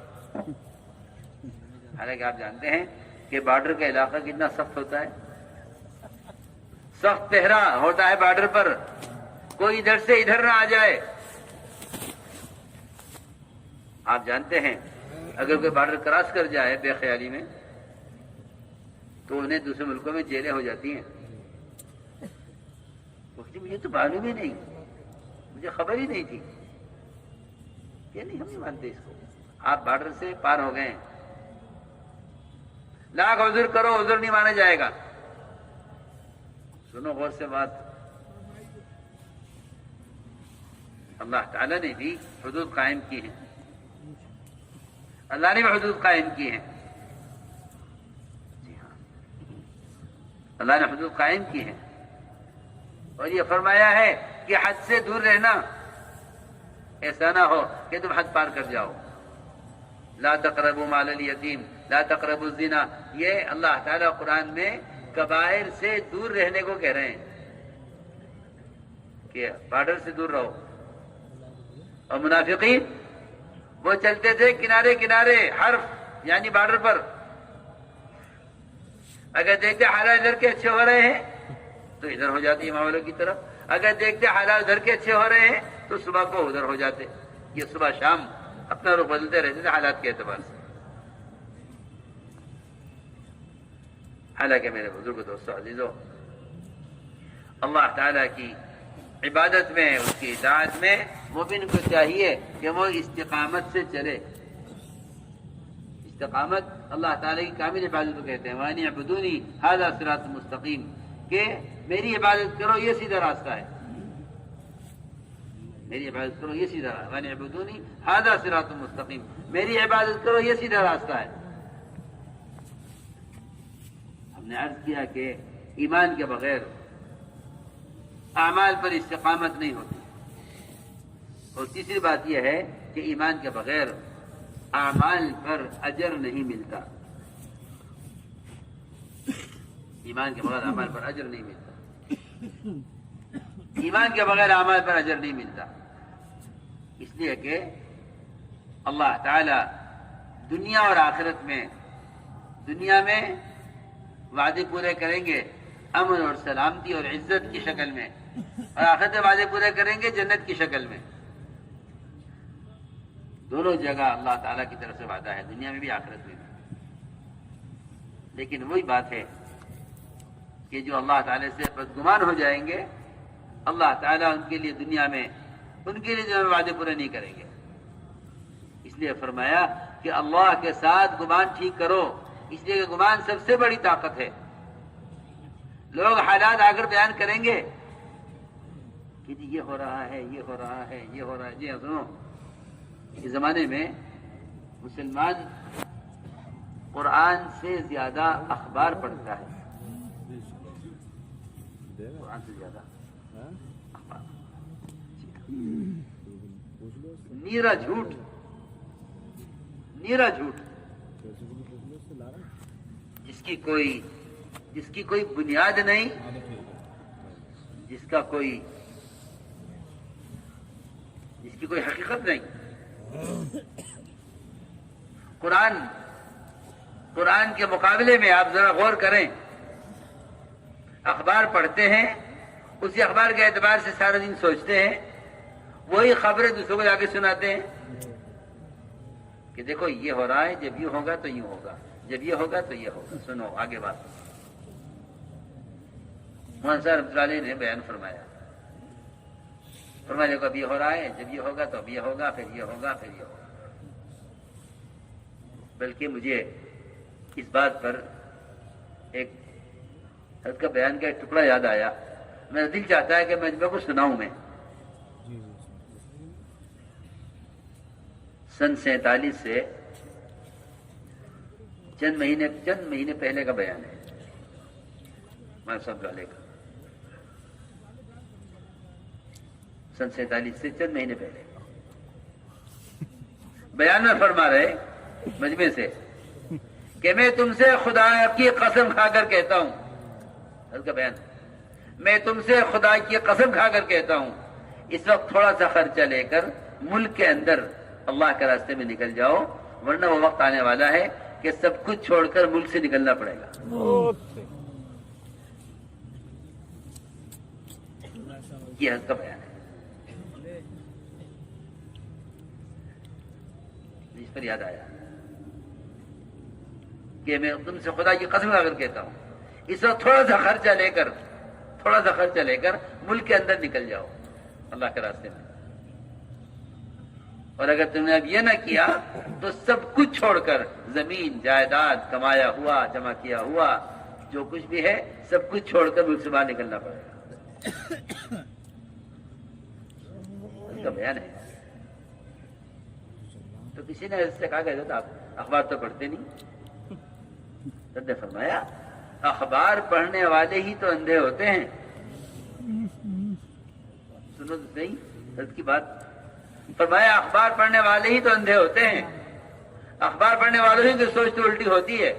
Speaker 1: حالانکہ آپ جانتے ہیں کہ بارڈر کا علاقہ کتنا سخت ہوتا ہے، سخت پہرا ہوتا ہے بارڈر پر، کوئی ادھر سے ادھر نہ آ جائے. آپ جانتے ہیں اگر کوئی بارڈر کراس کر جائے بے خیالی میں تو انہیں دوسرے ملکوں میں جیلیں ہو جاتی ہیں. مجھے تو معلوم ہی نہیں، مجھے خبر ہی نہیں تھی. کہ نہیں ہم نہیں مانتے اس کو. آپ بارڈر سے پار ہو گئے ہیں، لاکھ عذر کرو عذر نہیں مانا جائے گا۔ سنو غور سے بات، اللہ تعالیٰ نے بھی حدود قائم کی ہیں، اللہ نے بھی حدود قائم کی ہیں، جی ہاں، اللہ نے حدود قائم کی ہیں، اور یہ فرمایا ہے کہ حد سے دور رہنا، ایسا نہ ہو کہ تم حد پار کر جاؤ۔ لا تقربوا مال الیتیم، لا تقربوا الزنا، یہ اللہ تعالیٰ قرآن میں کبائر سے دور رہنے کو کہہ رہے ہیں کہ بارڈر سے دور رہو۔ اور منافقین وہ چلتے تھے کنارے کنارے، حرف یعنی بارڈر پر، اگر دیکھتے حالات ادھر کے اچھے ہو رہے ہیں تو ادھر ہو جاتے امام والوں کی طرف، اگر دیکھتے حالات ادھر کے اچھے ہو رہے ہیں تو صبح کو ادھر ہو جاتے۔ یہ صبح شام اپنا رخ بدلتے رہتے تھے حالات کے اعتبار سے۔ حالانکہ میرے بزرگ دوستو عزیزو، اللہ تعالیٰ کی عبادت میں، اس کی اطاعت میں مومن کو چاہیے کہ وہ استقامت سے چلے۔ استقامت اللہ تعالیٰ کی کامل عبادت کو کہتے ہیں، وَأَنِ اعْبُدُونِي هَذَا صِرَاطٌ مُسْتَقِيمٌ، کہ میری عبادت کرو یہ سیدھا راستہ ہے، میری عبادت کرو یہ سیدھا راستہ ہے، وَأَنِ اعْبُدُونِي هَذَا صِرَاطٌ مُسْتَقِيمٌ، میری عبادت کرو یہ سیدھا راستہ ہے۔ ہم نے عرض کیا کہ ایمان کے بغیر اعمال پر استقامت نہیں ہوتی، اور تیسری بات یہ ہے کہ ایمان کے بغیر اعمال پر اجر نہیں ملتا، ایمان کے بغیر اعمال پر اجر نہیں ملتا، ایمان کے بغیر اعمال پر اجر نہیں ملتا، اس لیے کہ اللہ تعالی دنیا اور آخرت میں، دنیا میں وعدے پورے کریں گے امن اور سلامتی اور عزت کی شکل میں، اور آخرت میں وعدے پورے کریں گے جنت کی شکل میں۔ دونوں جگہ اللہ تعالیٰ کی طرف سے وعدہ ہے، دنیا میں بھی آخرت میں بھی۔ لیکن وہی بات ہے کہ جو اللہ تعالیٰ سے بدگمان ہو جائیں گے، اللہ تعالیٰ ان کے لیے دنیا میں وعدے پورے نہیں کریں گے۔ اس لیے فرمایا کہ اللہ کے ساتھ گمان ٹھیک کرو، اس لیے کہ گمان سب سے بڑی طاقت ہے۔ لوگ حالات آ کر بیان کریں گے کہ جی یہ ہو رہا ہے، یہ ہو رہا ہے، یہ ہو رہا ہے۔ جی سنو، اس زمانے میں مسلمان قرآن سے زیادہ اخبار پڑھتا ہے، قرآن سے زیادہ اخبار، نیرا جھوٹ، نیرا جھوٹ، جس کی کوئی بنیاد نہیں، جس کی کوئی حقیقت نہیں۔ قرآن کے مقابلے میں آپ ذرا غور کریں، اخبار پڑھتے ہیں، اسی اخبار کے اعتبار سے سارا دن سوچتے ہیں، وہی خبریں دوسروں کو جا کے سناتے ہیں کہ دیکھو یہ ہو رہا ہے، جب یہ ہوگا تو یوں ہوگا، جب یہ ہوگا تو یہ ہوگا۔ سنو آگے بات، مولانا صاحب رحمۃ اللہ علیہ نے بیان فرمایا، فرمایا دیکھو اب یہ ہو رہا ہے، جب یہ ہوگا تو اب یہ ہوگا، پھر یہ ہوگا، پھر یہ ہوگا۔ بلکہ مجھے اس بات پر ایک حضرت کا بیان کا ایک ٹکڑا یاد آیا، میرا دل چاہتا ہے کہ مجمع کو سناؤں میں۔ سن 47 سے چند مہینے پہلے کا بیان ہے مولانا صاحب علیہ کا، سن 47 سے چند مہینے پہلے بیان میں فرما رہے مجمع سے کہ میں تم سے خدا کی قسم کھا کر کہتا ہوں، حضرت کا بیان، میں تم سے خدا کی قسم کھا کر کہتا ہوں، اس وقت تھوڑا سا خرچہ لے کر ملک کے اندر اللہ کے راستے میں نکل جاؤ، ورنہ وہ وقت آنے والا ہے کہ سب کچھ چھوڑ کر ملک سے نکلنا پڑے گا۔ یہ حضرت کا بیان ہے، اس پر یاد آیا کہ میں تم سے خدا کی قسم کھا کر کہتا ہوں، اس وقت تھوڑا سا خرچہ لے کر ملک کے اندر نکل جاؤ اللہ کے راستے میں۔ اور اگر تم نے اب یہ نہ کیا تو سب کچھ چھوڑ کر زمین جائیداد کمایا ہوا جمع کیا ہوا جو کچھ بھی ہے سب کچھ چھوڑ کر ملک سے باہر نکلنا پڑے گا. اس کا بیان ہے. تو کسی نے اس سے کہا کہ آپ اخبار تو پڑھتے نہیں. تو نے فرمایا اخبار پڑھنے والے ہی تو اندھے ہوتے ہیں. سنو تو صحیح حضرت کی بات. فرمایا اخبار پڑھنے والے ہی تو اندھے ہوتے ہیں. اخبار پڑھنے والوں ہی کی سوچ تو الٹی ہوتی ہے.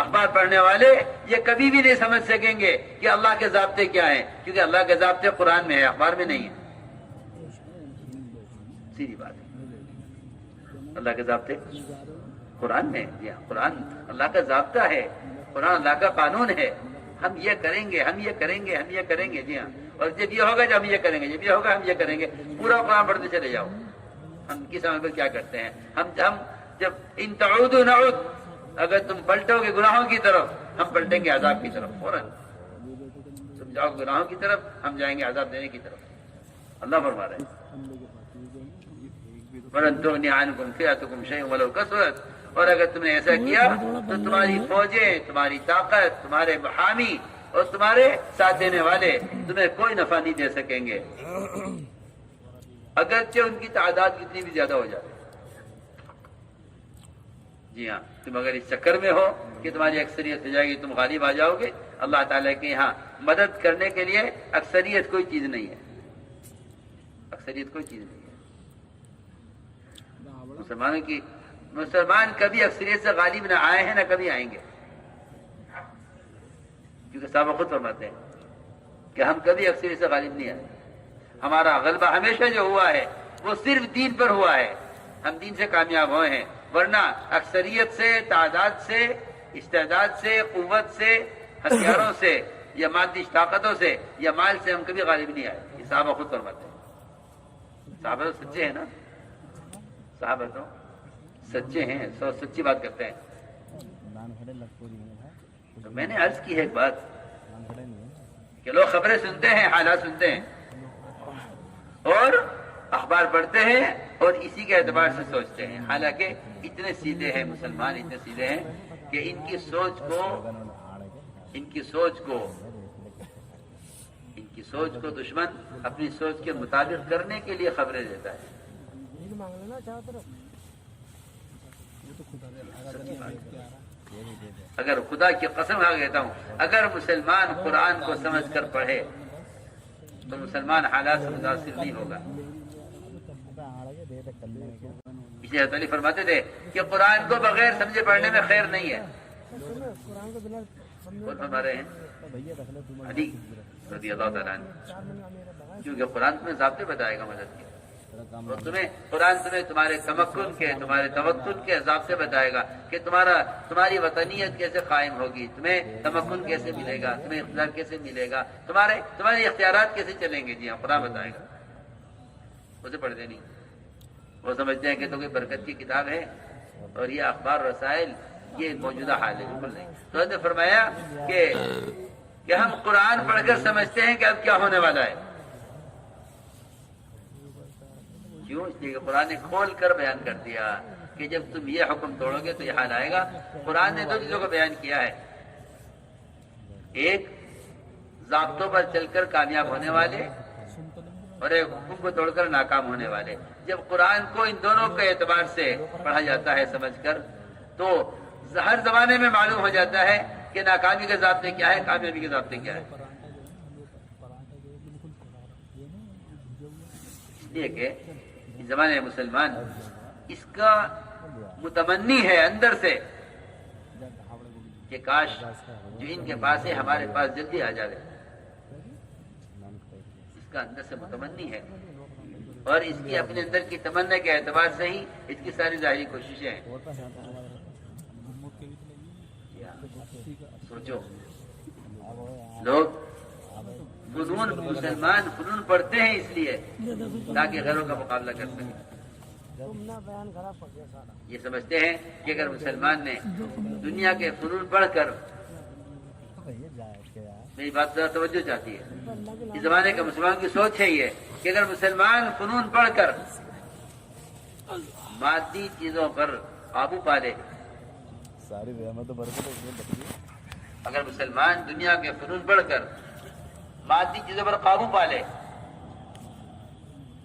Speaker 1: اخبار پڑھنے والے یہ کبھی بھی نہیں سمجھ سکیں گے کہ اللہ کے ضابطے کیا ہیں، کیونکہ اللہ کے ضابطے قرآن میں ہے، اخبار میں نہیں ہے. سیدھی بات ہے. اللہ کے ضابطے قرآن میں. جی ہاں، قرآن اللہ کا ضابطہ ہے، قرآن اللہ کا قانون ہے. ہم یہ کریں گے، ہم یہ کریں گے، ہم یہ کریں گے. جی ہاں، اور جب یہ ہوگا جب ہم یہ کریں گے، جب یہ ہوگا ہم یہ کریں گے. پورا قرآن پڑھتے چلے جاؤ. ہم کس عمل پر کیا کرتے ہیں؟ ہم جب ان تعودوا نعود، اگر تم پلٹو گے گناہوں کی طرف ہم پلٹیں گے عذاب کی طرف. فوراً تم جاؤ گناہوں کی طرف ہم جائیں گے عذاب دینے کی طرف. اللہ فرما رہے ہیں وَلَن تُغْنِيَ عَنْكُمْ فِئَتُكُمْ شَيْئٌ وَلَوْ كَثُرَتْ. اور اگر تم نے ایسا کیا تو تمہاری فوجیں، تمہاری طاقت، تمہارے حامی اور تمہارے ساتھ دینے والے تمہیں کوئی نفع نہیں دے سکیں گے، اگرچہ ان کی تعداد کتنی بھی زیادہ ہو جائے. جی ہاں، تم اگر اس چکر میں ہو کہ تمہاری اکثریت ہو جائے گی، تم غالب آ جاؤ گے. اللہ تعالیٰ کے یہاں مدد کرنے کے لیے اکثریت کوئی چیز نہیں ہے. اکثریت کوئی چیز نہیں ہے. مسلمان کبھی اکثریت سے غالب نہ آئے ہیں نہ کبھی آئیں گے، کیونکہ صحابہ خود فرماتے ہیں کہ ہم کبھی اکثریت سے غالب نہیں آئے. ہمارا غلبہ ہمیشہ جو ہوا ہے وہ صرف دین پر ہوا ہے. ہم دین سے کامیاب ہوئے ہیں، ورنہ اکثریت سے، تعداد سے، استعداد سے، قوت سے، ہتھیاروں سے یا مادی طاقتوں سے یا مال سے ہم کبھی غالب نہیں آئے. یہ صحابہ خود فرماتے ہیں. صحابہ تو سچے ہیں نا، صحابہ تو سچے ہیں، سچی بات کرتے ہیں. تو میں نے عرض کی ہے ایک بات کہ لوگ خبریں سنتے ہیں، حالات سنتے ہیں اور اخبار پڑھتے ہیں اور اسی کے اعتبار سے سوچتے ہیں. حالانکہ اتنے سیدھے ہیں مسلمان، اتنے سیدھے ہیں کہ ان کی سوچ کو دشمن اپنی سوچ کے مطابق کرنے کے لیے خبریں دیتا ہے. اگر خدا کی قسم کھا کہتا ہوں، اگر مسلمان قرآن کو سمجھ کر پڑھے تو مسلمان حالات سے متاثر نہیں ہوگا. اس لیے حضرت علی فرماتے تھے کہ قرآن کو بغیر سمجھے پڑھنے میں خیر نہیں ہے. کون فرما رہے ہیں؟ علی رضی اللہ تعالیٰ عنہ. کیونکہ قرآن تمہیں ضابطے بتائے گا مدد کے، اور قرآن تمہیں تمہارے تمکن کے، تمہارے توکل کے ضابطے بتائے گا کہ تمہاری وطنیت کیسے قائم ہوگی، تمہیں تمکن کیسے ملے گا، تمہیں اقتدار کیسے ملے گا، تمہارے اختیارات کیسے چلیں گے. جی ہاں، قرآن بتائے گا. اسے پڑھتے نہیں، وہ سمجھتے ہیں کہ تو کوئی برکت کی کتاب ہے اور یہ اخبار رسائل یہ موجودہ حال ہے. بالکل نہیں. تو حضرت نے فرمایا کہ ہم قرآن پڑھ کر سمجھتے ہیں کہ اب کیا ہونے والا ہے. کیوں؟ اس لیے کہ قرآن نے کھول کر بیان کر دیا کہ جب تم یہ حکم توڑو گے تو یہ حال آئے گا. قرآن نے دو چیزوں کو بیان کیا ہے، ایک ضابطوں پر چل کر کامیاب ہونے والے اور ایک حکم کو توڑ کر ناکام ہونے والے. جب قرآن کو ان دونوں کے اعتبار سے پڑھا جاتا ہے سمجھ کر تو ہر زمانے میں معلوم ہو جاتا ہے کہ ناکامی کے ضابطے کیا ہے، کامیابی کے ضابطے کیا ہے. اس لیے کہ اس زمانے میں مسلمان اس کا متمنی ہے اندر سے کہ کاش جو ان کے پاس ہے ہمارے پاس جلدی آ جائے. اس کا اندر سے متمنی ہے اور اس کی اپنے اندر کی تمنا کے اعتبار سے ہی اس کی ساری ظاہری کوششیں ہیں. سوچو، لوگ مسلمان فنون پڑھتے ہیں اس لیے تاکہ غیروں کا مقابلہ کر سکیں. یہ سمجھتے ہیں کہ اگر مسلمان نے دنیا کے فنون پڑھ کر، میری بات ذرا توجہ چاہتی ہے، اس زمانے کا مسلمان کی سوچ ہے یہ کہ اگر مسلمان فنون پڑھ کر مادی چیزوں پر قابو پا لے.
Speaker 3: ساری رحمت و برکت اس میں بچی.
Speaker 1: اگر مسلمان دنیا کے فنون پڑھ کر مادی چیزوں پر قابو پا لے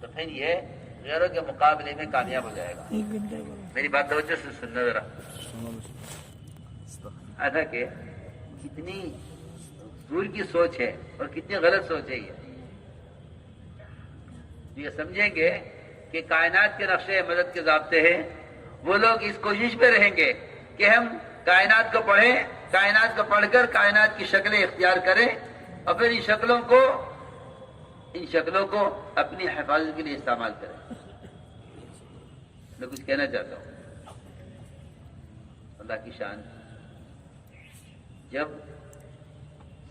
Speaker 1: تو پھر یہ غیروں کے مقابلے میں کامیاب ہو جائے گا.
Speaker 2: ایک گھنٹے کرو.
Speaker 1: میری بات توجہ سے سننا ذرا. ایسا کہ کتنی دور کی سوچ ہے اور کتنی غلط سوچ ہے یہ سمجھیں گے کہ کائنات کے نقشے مدد کے ضابطے ہیں. وہ لوگ اس کوشش پہ رہیں گے کہ ہم کائنات کو پڑھیں, کائنات کو پڑھ کر کائنات کی شکلیں اختیار کریں اور پھر ان شکلوں کو اپنی حفاظت کے لیے استعمال کریں. میں کچھ کہنا چاہتا ہوں. اللہ کی شان, جب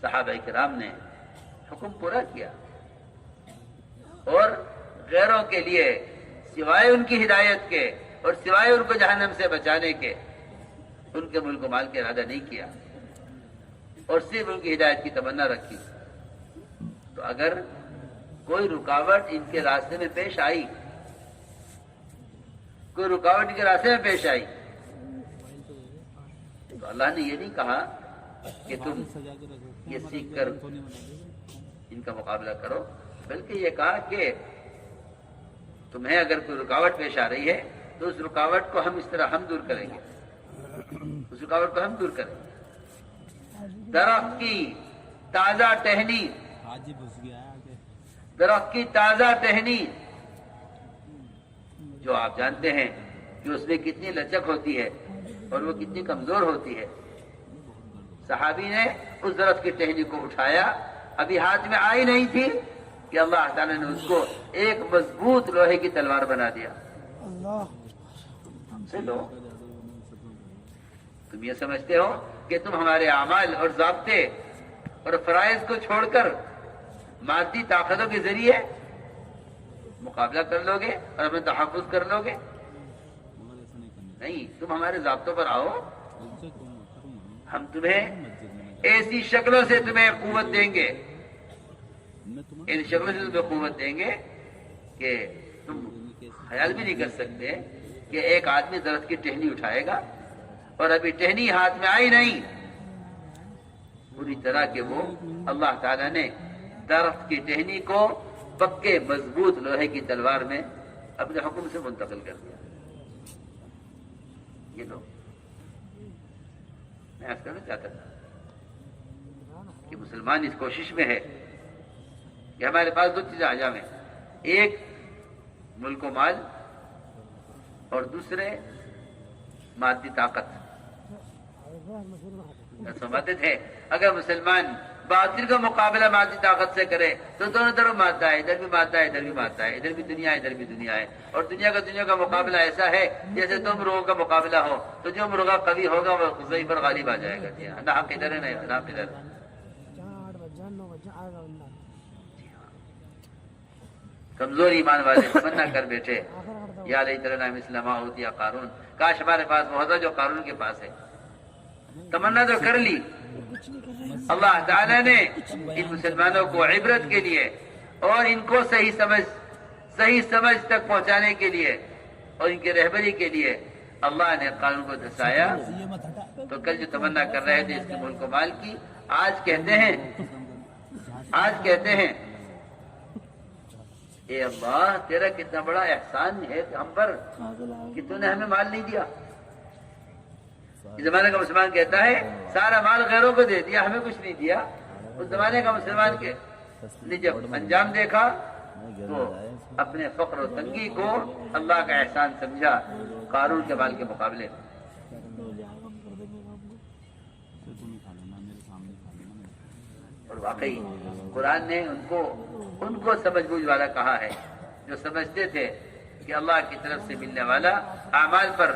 Speaker 1: صحابہ کرام نے حکم پورا کیا اور غیروں کے لیے سوائے ان کی ہدایت کے اور سوائے ان کو جہنم سے بچانے کے ان کے ملک و مال کا ارادہ نہیں کیا اور صرف ان کی ہدایت کی تمنا رکھی, تو اگر کوئی رکاوٹ ان کے راستے میں پیش آئی, تو اللہ نے یہ نہیں کہا کہ تم یہ سیکھ کر ان کا مقابلہ کرو, بلکہ یہ کہا کہ تمہیں اگر کوئی رکاوٹ پیش آ رہی ہے تو اس رکاوٹ کو ہم اس طرح دور کریں گے. درخت کی تازہ ٹہنی جو آپ جانتے ہیں کہ اس میں کتنی لچک ہوتی ہے اور وہ کتنی کمزور ہوتی ہے. صحابی نے اس درخت کی ٹہنی کو اٹھایا, ابھی ہاتھ میں آئی نہیں تھی کہ اللہ تعالیٰ نے اس کو ایک مضبوط لوہے کی تلوار بنا دیا.
Speaker 2: اللہ
Speaker 1: سے لو, تم یہ سمجھتے ہو کہ تم ہمارے اعمال اور ضابطے اور فرائض کو چھوڑ کر مادی طاقتوں کے ذریعے مقابلہ کر لو گے اور اپنا تحفظ کر لو گے. نہیں, تم ہمارے ضابطوں پر آؤ, ہم تمہیں ایسی شکلوں سے تمہیں قوت دیں گے, ان شکلوں سے تمہیں قوت دیں گے کہ تم خیال بھی نہیں کر سکتے کہ ایک آدمی درخت کی ٹہنی اٹھائے گا اور ابھی ٹہنی ہاتھ میں آئی نہیں, پوری طرح کہ وہ اللہ تعالیٰ نے درخت کی ٹہنی کو پکے مضبوط لوہے کی تلوار میں اپنے حکم سے منتقل کر دیا. یہ لو, میں عرض کرنا چاہتا تھا کہ مسلمان اس کوشش میں ہے کہ ہمارے پاس دو چیزیں آجام ہیں, ایک ملک و مال اور دوسرے مادی طاقت. سمجھتے تھے اگر مسلمان باطل کا مقابلہ مادی طاقت سے کرے تو دونوں طرف مادہ ہے, ادھر بھی مادہ ہے, ادھر بھی مادہ ہے, ادھر بھی دنیا ہے, ادھر بھی دنیا ہے. اور دنیا کا مقابلہ ایسا ہے جیسے دو مرغوں کا مقابلہ ہو تو جو مرغہ قوی ہوگا وہ صحیح پر غالب آ جائے گا. نہ حق ادھر ہے نہ حق ادھر. کمزور ایمان والے تمنا کر بیٹھے یا لیتنا مثل ما اوتی قارون, کاش ہمارے پاس وہ ہوتا جو قارون کے پاس ہے. تمنا تو کر لی. اللہ تعالیٰ نے ان مسلمانوں کو عبرت کے لیے اور ان کو صحیح سمجھ تک پہنچانے کے لیے اور ان کی رہبری کے لیے اللہ نے قانون کو دھسایا. تو کل جو تمنا کر رہے تھے اس کے ملک و مال کی, آج کہتے ہیں اے اللہ تیرا کتنا بڑا احسان ہے ہم پر کہ تو نے ہمیں مال نہیں دیا. اس زمانے کا مسلمان کہتا ہے سارا مال غیروں کو دے دیا, ہمیں کچھ نہیں دیا. اس زمانے کا مسلمان نے جب انجام دیکھا تو اپنے فقر و تنگی کو اللہ کا احسان سمجھا قارون کے مال کے مقابلے میں. اور واقعی قرآن نے ان کو سمجھ بوجھ والا کہا ہے جو سمجھتے تھے کہ اللہ کی طرف سے ملنے والا اعمال پر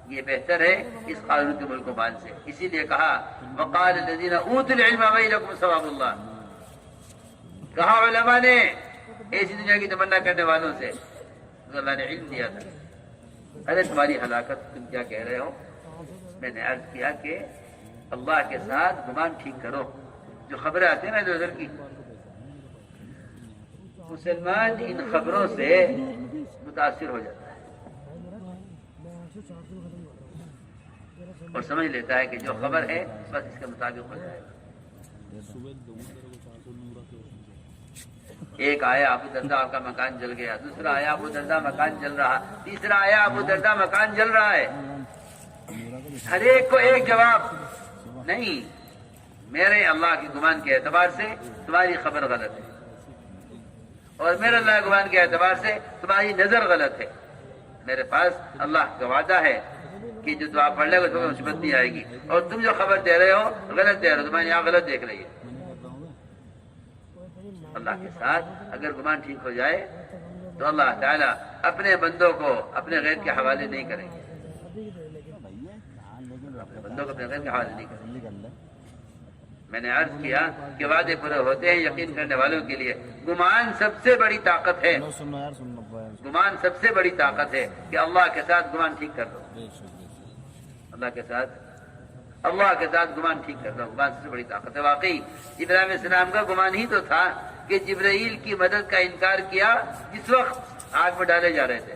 Speaker 1: یہ بہتر ہے اس قانون کے ملک و مال سے. اسی لیے کہا وقال الذین اوتوا العلم ویلکم ثواب اللہ, کہا علماء نے ایسی دنیا کی تمنا کرنے والوں سے جو اللہ نے علم دیا تھا, ارے تمہاری ہلاکت, تم کیا کہہ رہے ہو. میں نے عرض کیا کہ اللہ کے ساتھ گمان ٹھیک کرو. جو خبریں آتی ہیں نا ادھر کی, مسلمان ان خبروں سے متاثر ہو جاتا ہے. اور سمجھ لیتا ہے کہ جو خبر ہے بس اس کے مطابق ہو جائے گا۔ ایک آیا ابو درداء کا مکان جل گیا، دوسرا آیا ابو درداء مکان جل رہا، تیسرا آیا ابو درداء مکان جل رہا ہے۔ ہر ایک کو ایک جواب نہیں، میرے اللہ کے گمان کے اعتبار سے تمہاری خبر غلط ہے، اور میرے اللہ کے گمان کے اعتبار سے تمہاری نظر غلط ہے۔ میرے پاس اللہ کا وعدہ ہے کہ جو دعا پڑھ لے گا تمہیں مثبت نہیں آئے گی، اور تم جو خبر دے رہے ہو غلط دے رہے ہو، تمہاری یہاں غلط دیکھ رہی ہے۔ اللہ کے ساتھ اگر گمان ٹھیک ہو جائے تو اللہ تعالیٰ اپنے بندوں کو اپنے غیر کے حوالے نہیں کریں گے، اپنے بندوں کو اپنے غیر کے حوالے نہیں کریں گے۔ میں نے عرض کیا کہ وعدے پورے ہوتے ہیں یقین کرنے والوں کے لیے۔ گمان سب سے بڑی طاقت ہے، گمان سب سے بڑی طاقت ہے کہ اللہ کے ساتھ گمان ٹھیک کر دو، اللہ کے ساتھ گمان ٹھیک کر دو، گمان سب سے بڑی طاقت ہے۔ واقعی ابراہیم علیہ السلام کا گمان ہی تو تھا کہ جبرائیل کی مدد کا انکار کیا جس وقت آگ میں ڈالے جا رہے تھے۔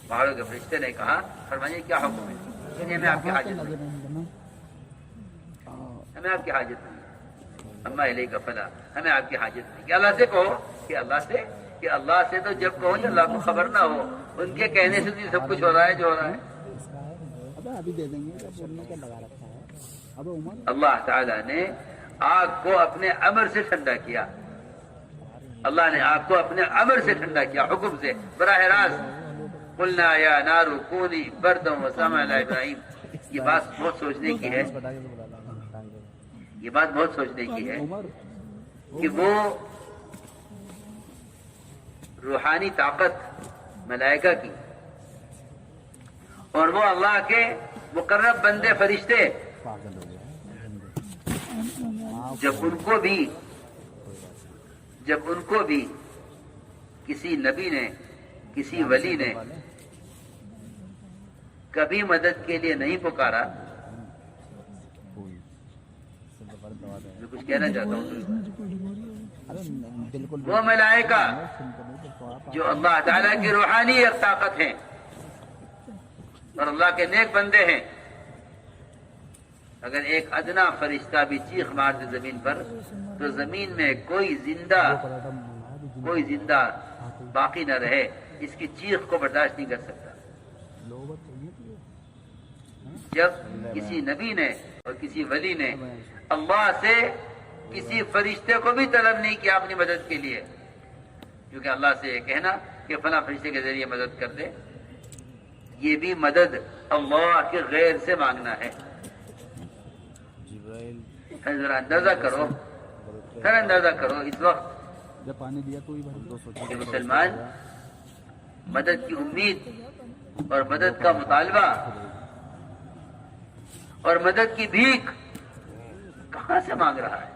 Speaker 1: پہاڑوں کے فرشتے نے کہا فرمائیے کیا حکم ہے؟ ہمیں آپ کی حاجت نہیں، ہمیں آپ کی حاجت نہیں، اما الیک فلا، ہمیں آپ کی حاجت نہیں۔ کہ اللہ سے کہو، کہ اللہ سے تو جب کہو اللہ کو خبر نہ ہو، ان کے کہنے سے تو سب کچھ ہو رہا ہے جو ہو رہا ہے۔ اللہ تعالیٰ نے آگ کو اپنے امر سے ٹھنڈا کیا، اللہ نے آگ کو اپنے امر سے ٹھنڈا کیا، حکم سے، براہ راست۔ قلنا یا نار کونی بردا وسلاما علی ابراہیم۔ یہ بات بہت سوچنے کی ہے، یہ بات بہت سوچنے کی ہے کہ وہ روحانی طاقت ملائکہ کی اور وہ اللہ کے مقرب بندے فرشتے، جب ان کو بھی کسی نبی نے، کسی ولی نے کبھی مدد کے لیے نہیں پکارا۔ میں کچھ کہنا چاہتا ہوں، وہ ملائکہ جو اللہ تعالیٰ کی روحانی ایک طاقت ہیں اور اللہ کے نیک بندے ہیں، اگر ایک ادنا فرشتہ بھی چیخ مار دے زمین پر تو زمین میں کوئی زندہ باقی نہ رہے، اس کی چیخ کو برداشت نہیں کر سکتا۔ جب کسی نبی نے اور کسی ولی نے اللہ سے کسی فرشتے کو بھی طلب نہیں کیا اپنی مدد کے لیے، کیونکہ اللہ سے یہ کہنا کہ فلاں فرشتے کے ذریعے مدد کر دے، یہ بھی مدد اللہ کے غیر سے مانگنا ہے۔ ذرا اندازہ کرو اس وقت کہ مسلمان مدد کی امید اور مدد کا مطالبہ اور مدد کی بھیک کہاں سے مانگ رہا ہے۔